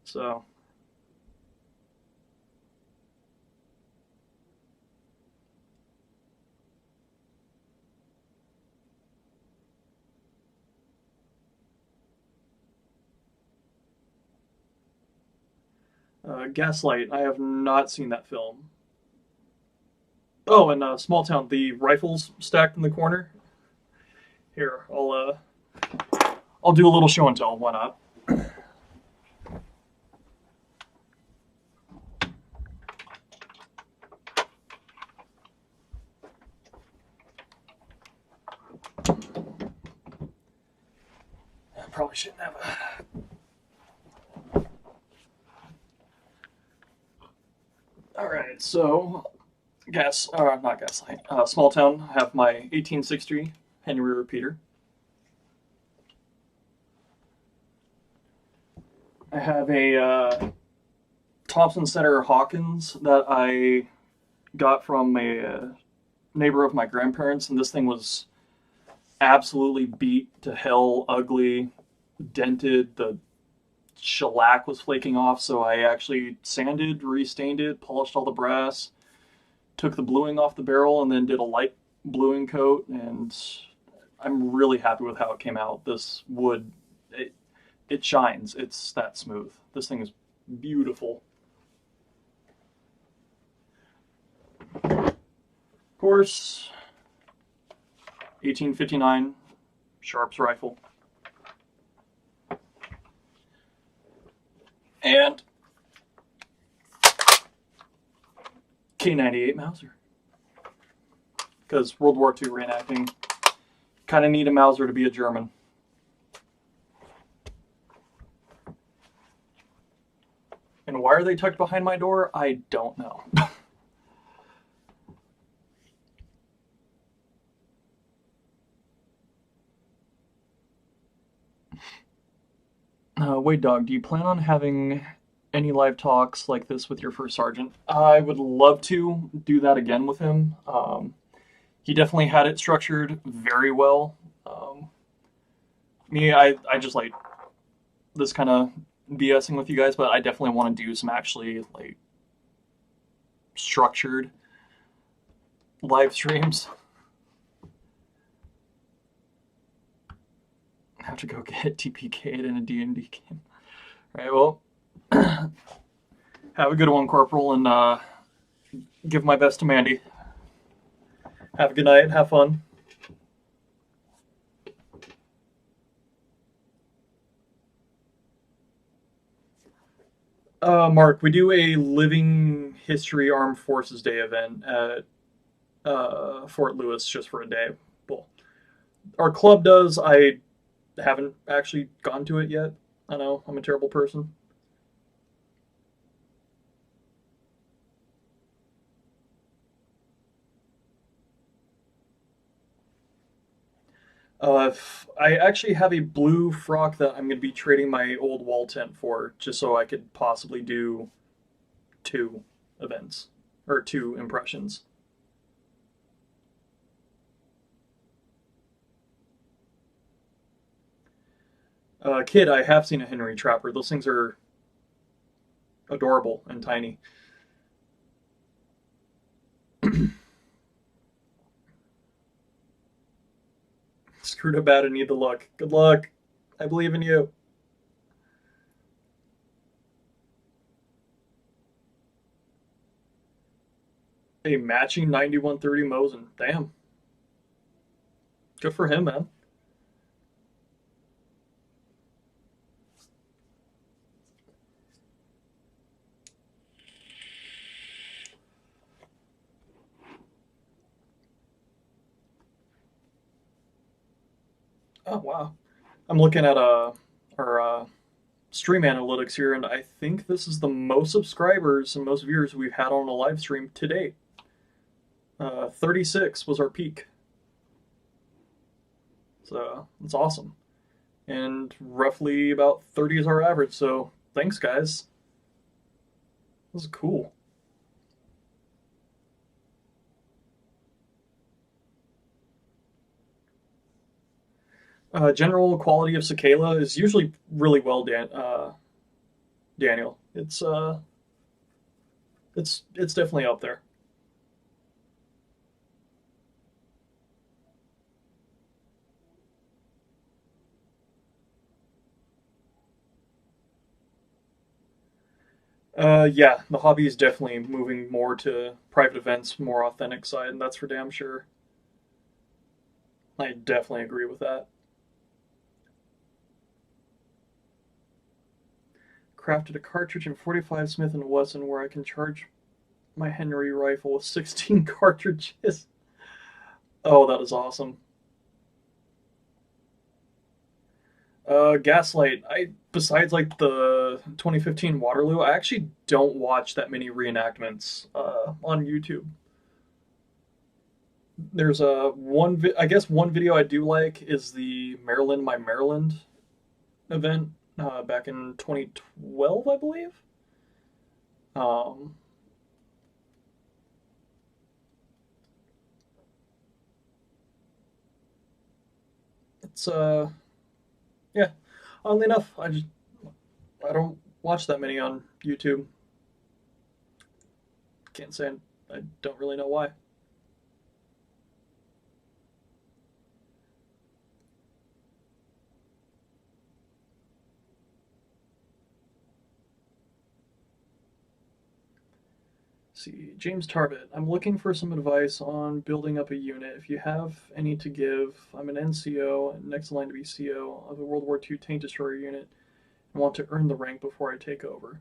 So Gaslight, I have not seen that film. Oh, and Small Town, the rifles stacked in the corner. Here, I'll do a little show and tell. Why not? I probably shouldn't have a. All right, so not Gaslight. Small Town. I have my 1860 Henry repeater. I have a Thompson Center Hawkins that I got from a neighbor of my grandparents, and this thing was absolutely beat to hell, ugly, dented. The shellac was flaking off, so I actually sanded, restained it, polished all the brass, took the bluing off the barrel, and then did a light bluing coat, and I'm really happy with how it came out. This wood, it shines. It's that smooth. This thing is beautiful. Of course, 1859 Sharps rifle. And K98 Mauser. Because World War II reenacting, kind of need a Mauser to be a German. And why are they tucked behind my door? I don't know. Wade Dog, do you plan on having any live talks like this with your first sergeant? I would love to do that again with him. He definitely had it structured very well. I just like this kind of BSing with you guys, but I definitely want to do some actually like structured live streams. I have to go get TPK'd in a D&D game. All right, well, have a good one, Corporal, and give my best to Mandy. Have a good night. Have fun. Mark, we do a Living History Armed Forces Day event at Fort Lewis just for a day. Well, our club does. I haven't actually gone to it yet. I know, I'm a terrible person. I actually have a blue frock that I'm going to be trading my old wall tent for, just so I could possibly do two events or two impressions. Kid, I have seen a Henry Trapper. Those things are adorable and tiny. Screwed up bad and need the luck. Good luck. I believe in you. A matching 9130 Mosin. Damn. Good for him, man. Oh, wow. I'm looking at our stream analytics here, and I think this is the most subscribers and most viewers we've had on a live stream to date. 36 was our peak. So, it's awesome. and roughly about 30 is our average. So thanks, guys. This is cool. General quality of cicala is usually really well, Daniel. It's definitely up there. Yeah, the hobby is definitely moving more to private events, more authentic side, and that's for damn sure. I definitely agree with that. Crafted a cartridge in 45 Smith and Wesson where I can charge my Henry rifle with 16 cartridges. Oh, that is awesome. Gaslight. I besides like the 2015 Waterloo, I actually don't watch that many reenactments on YouTube. There's I guess one video I do like is the Maryland My Maryland event back in 2012, I believe. Um, it's yeah. Oddly enough, I don't watch that many on YouTube. Can't say I don't really know why. See, James Tarbett. I'm looking for some advice on building up a unit. If you have any to give, I'm an NCO, next in line to be CO of a World War II tank destroyer unit, and want to earn the rank before I take over.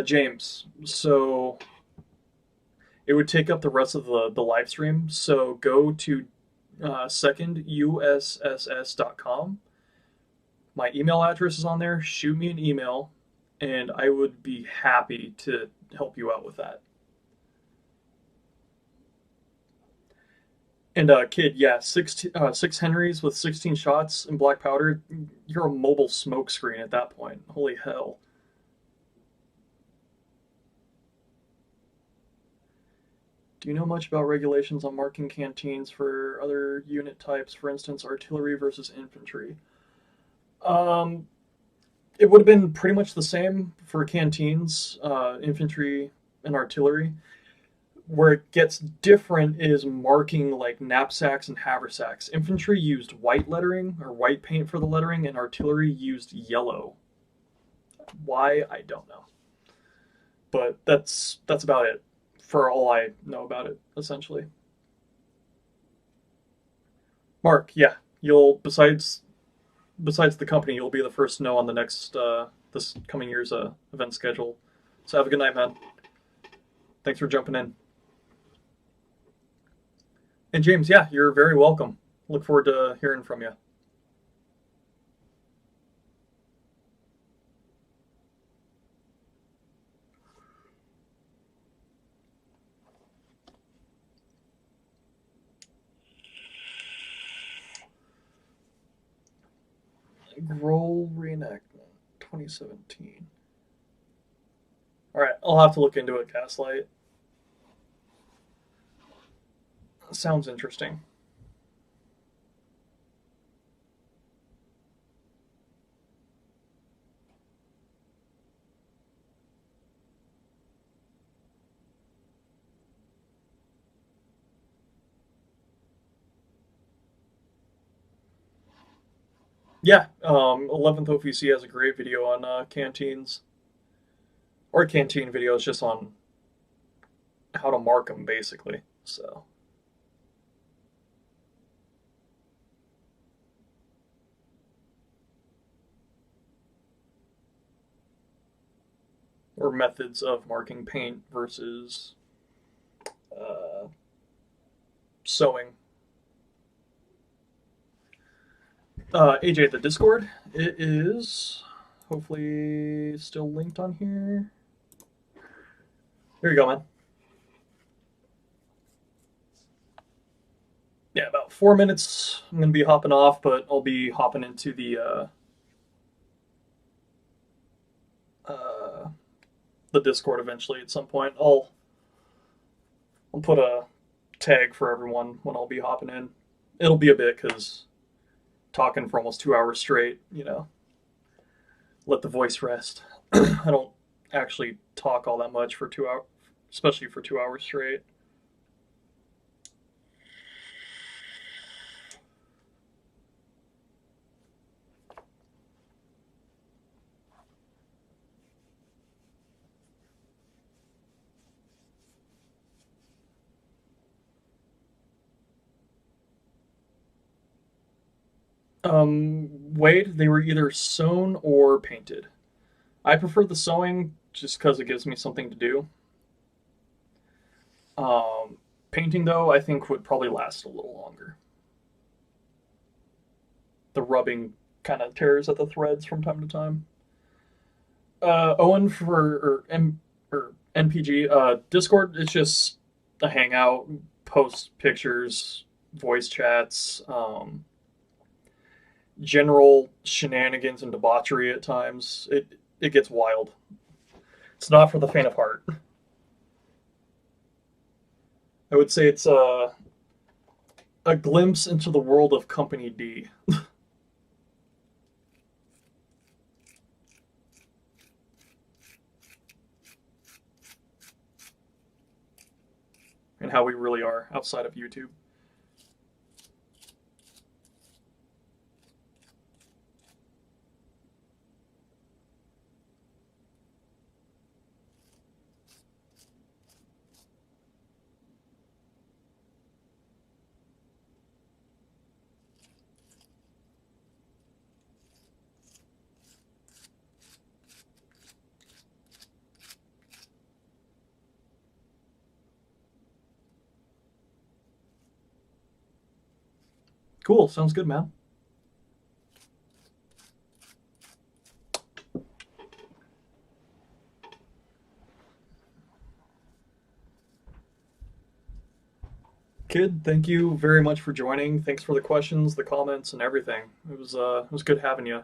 James, so it would take up the rest of the live stream. So go to seconduSSS.com. My email address is on there. Shoot me an email, and I would be happy to help you out with that. And kid, yeah, six Henrys with 16 shots and black powder. You're a mobile smoke screen at that point. Holy hell! Do you know much about regulations on marking canteens for other unit types? For instance, artillery versus infantry. Um, it would have been pretty much the same for canteens, infantry, and artillery. Where it gets different is marking like knapsacks and haversacks. Infantry used white lettering or white paint for the lettering, and artillery used yellow. Why, I don't know. But that's about it for all I know about it, essentially. Mark, yeah, you'll besides the company, you'll be the first to know on the next this coming year's event schedule. So have a good night, man. Thanks for jumping in. And James, yeah, you're very welcome. Look forward to hearing from you. Grohl reenactment 2017. All right, I'll have to look into it, Gaslight. Sounds interesting. Yeah, 11th OVC has a great video on canteens, or canteen videos just on how to mark them, basically. So, or methods of marking paint versus uh, sewing. AJ, the Discord, it is hopefully still linked on here. Here you go, man. yeah, about 4 minutes. I'm gonna be hopping off, but I'll be hopping into uh, the Discord eventually at some point. I'll put a tag for everyone when I'll be hopping in. It'll be a bit because talking for almost 2 hours straight, let the voice rest. I don't actually talk all that much for 2 hours, especially for 2 hours straight. Wade, they were either sewn or painted. I prefer the sewing just because it gives me something to do. Painting, though, I think would probably last a little longer. The rubbing kind of tears at the threads from time to time. Owen or NPG Discord is just a hangout, post pictures, voice chats, general shenanigans and debauchery at times. It gets wild. It's not for the faint of heart. I would say it's a glimpse into the world of Company D. And how we really are outside of YouTube. Cool, sounds good, man. Kid, thank you very much for joining. Thanks for the questions, the comments, and everything. It was good having you. In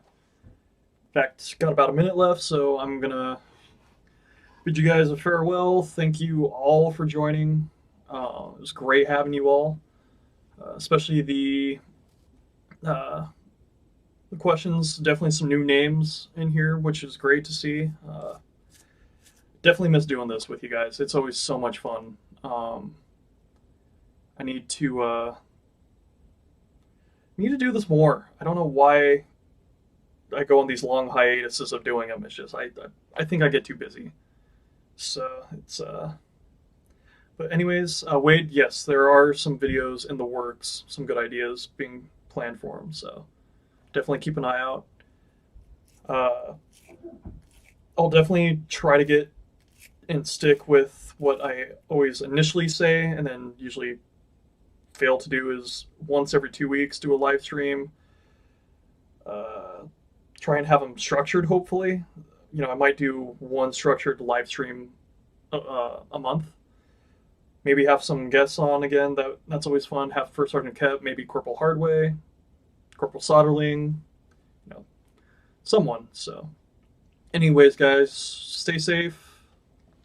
fact, got about a minute left, so I'm gonna bid you guys a farewell. Thank you all for joining. It was great having you all, especially uh, the questions. Definitely some new names in here, which is great to see. Definitely miss doing this with you guys. It's always so much fun. I need to do this more. I don't know why I go on these long hiatuses of doing them. It's just I think I get too busy. So it's But anyways, Wade, yes, there are some videos in the works, some good ideas being planned for them. So definitely keep an eye out. Uh, I'll definitely try to get and stick with what I always initially say, and then usually fail to do is once every 2 weeks do a live stream. Uh, Try and have them structured. Hopefully, I might do one structured live stream a month. Maybe have some guests on again. That's always fun. Have First Sergeant Kep, maybe Corporal Hardway, Corporal Soderling, someone. So, anyways, guys, stay safe.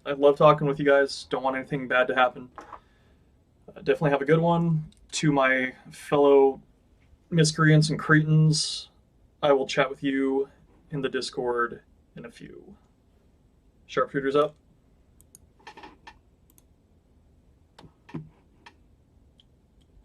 I love talking with you guys. Don't want anything bad to happen. Definitely have a good one. To my fellow miscreants and cretins, I will chat with you in the Discord in a few. Sharpshooters up.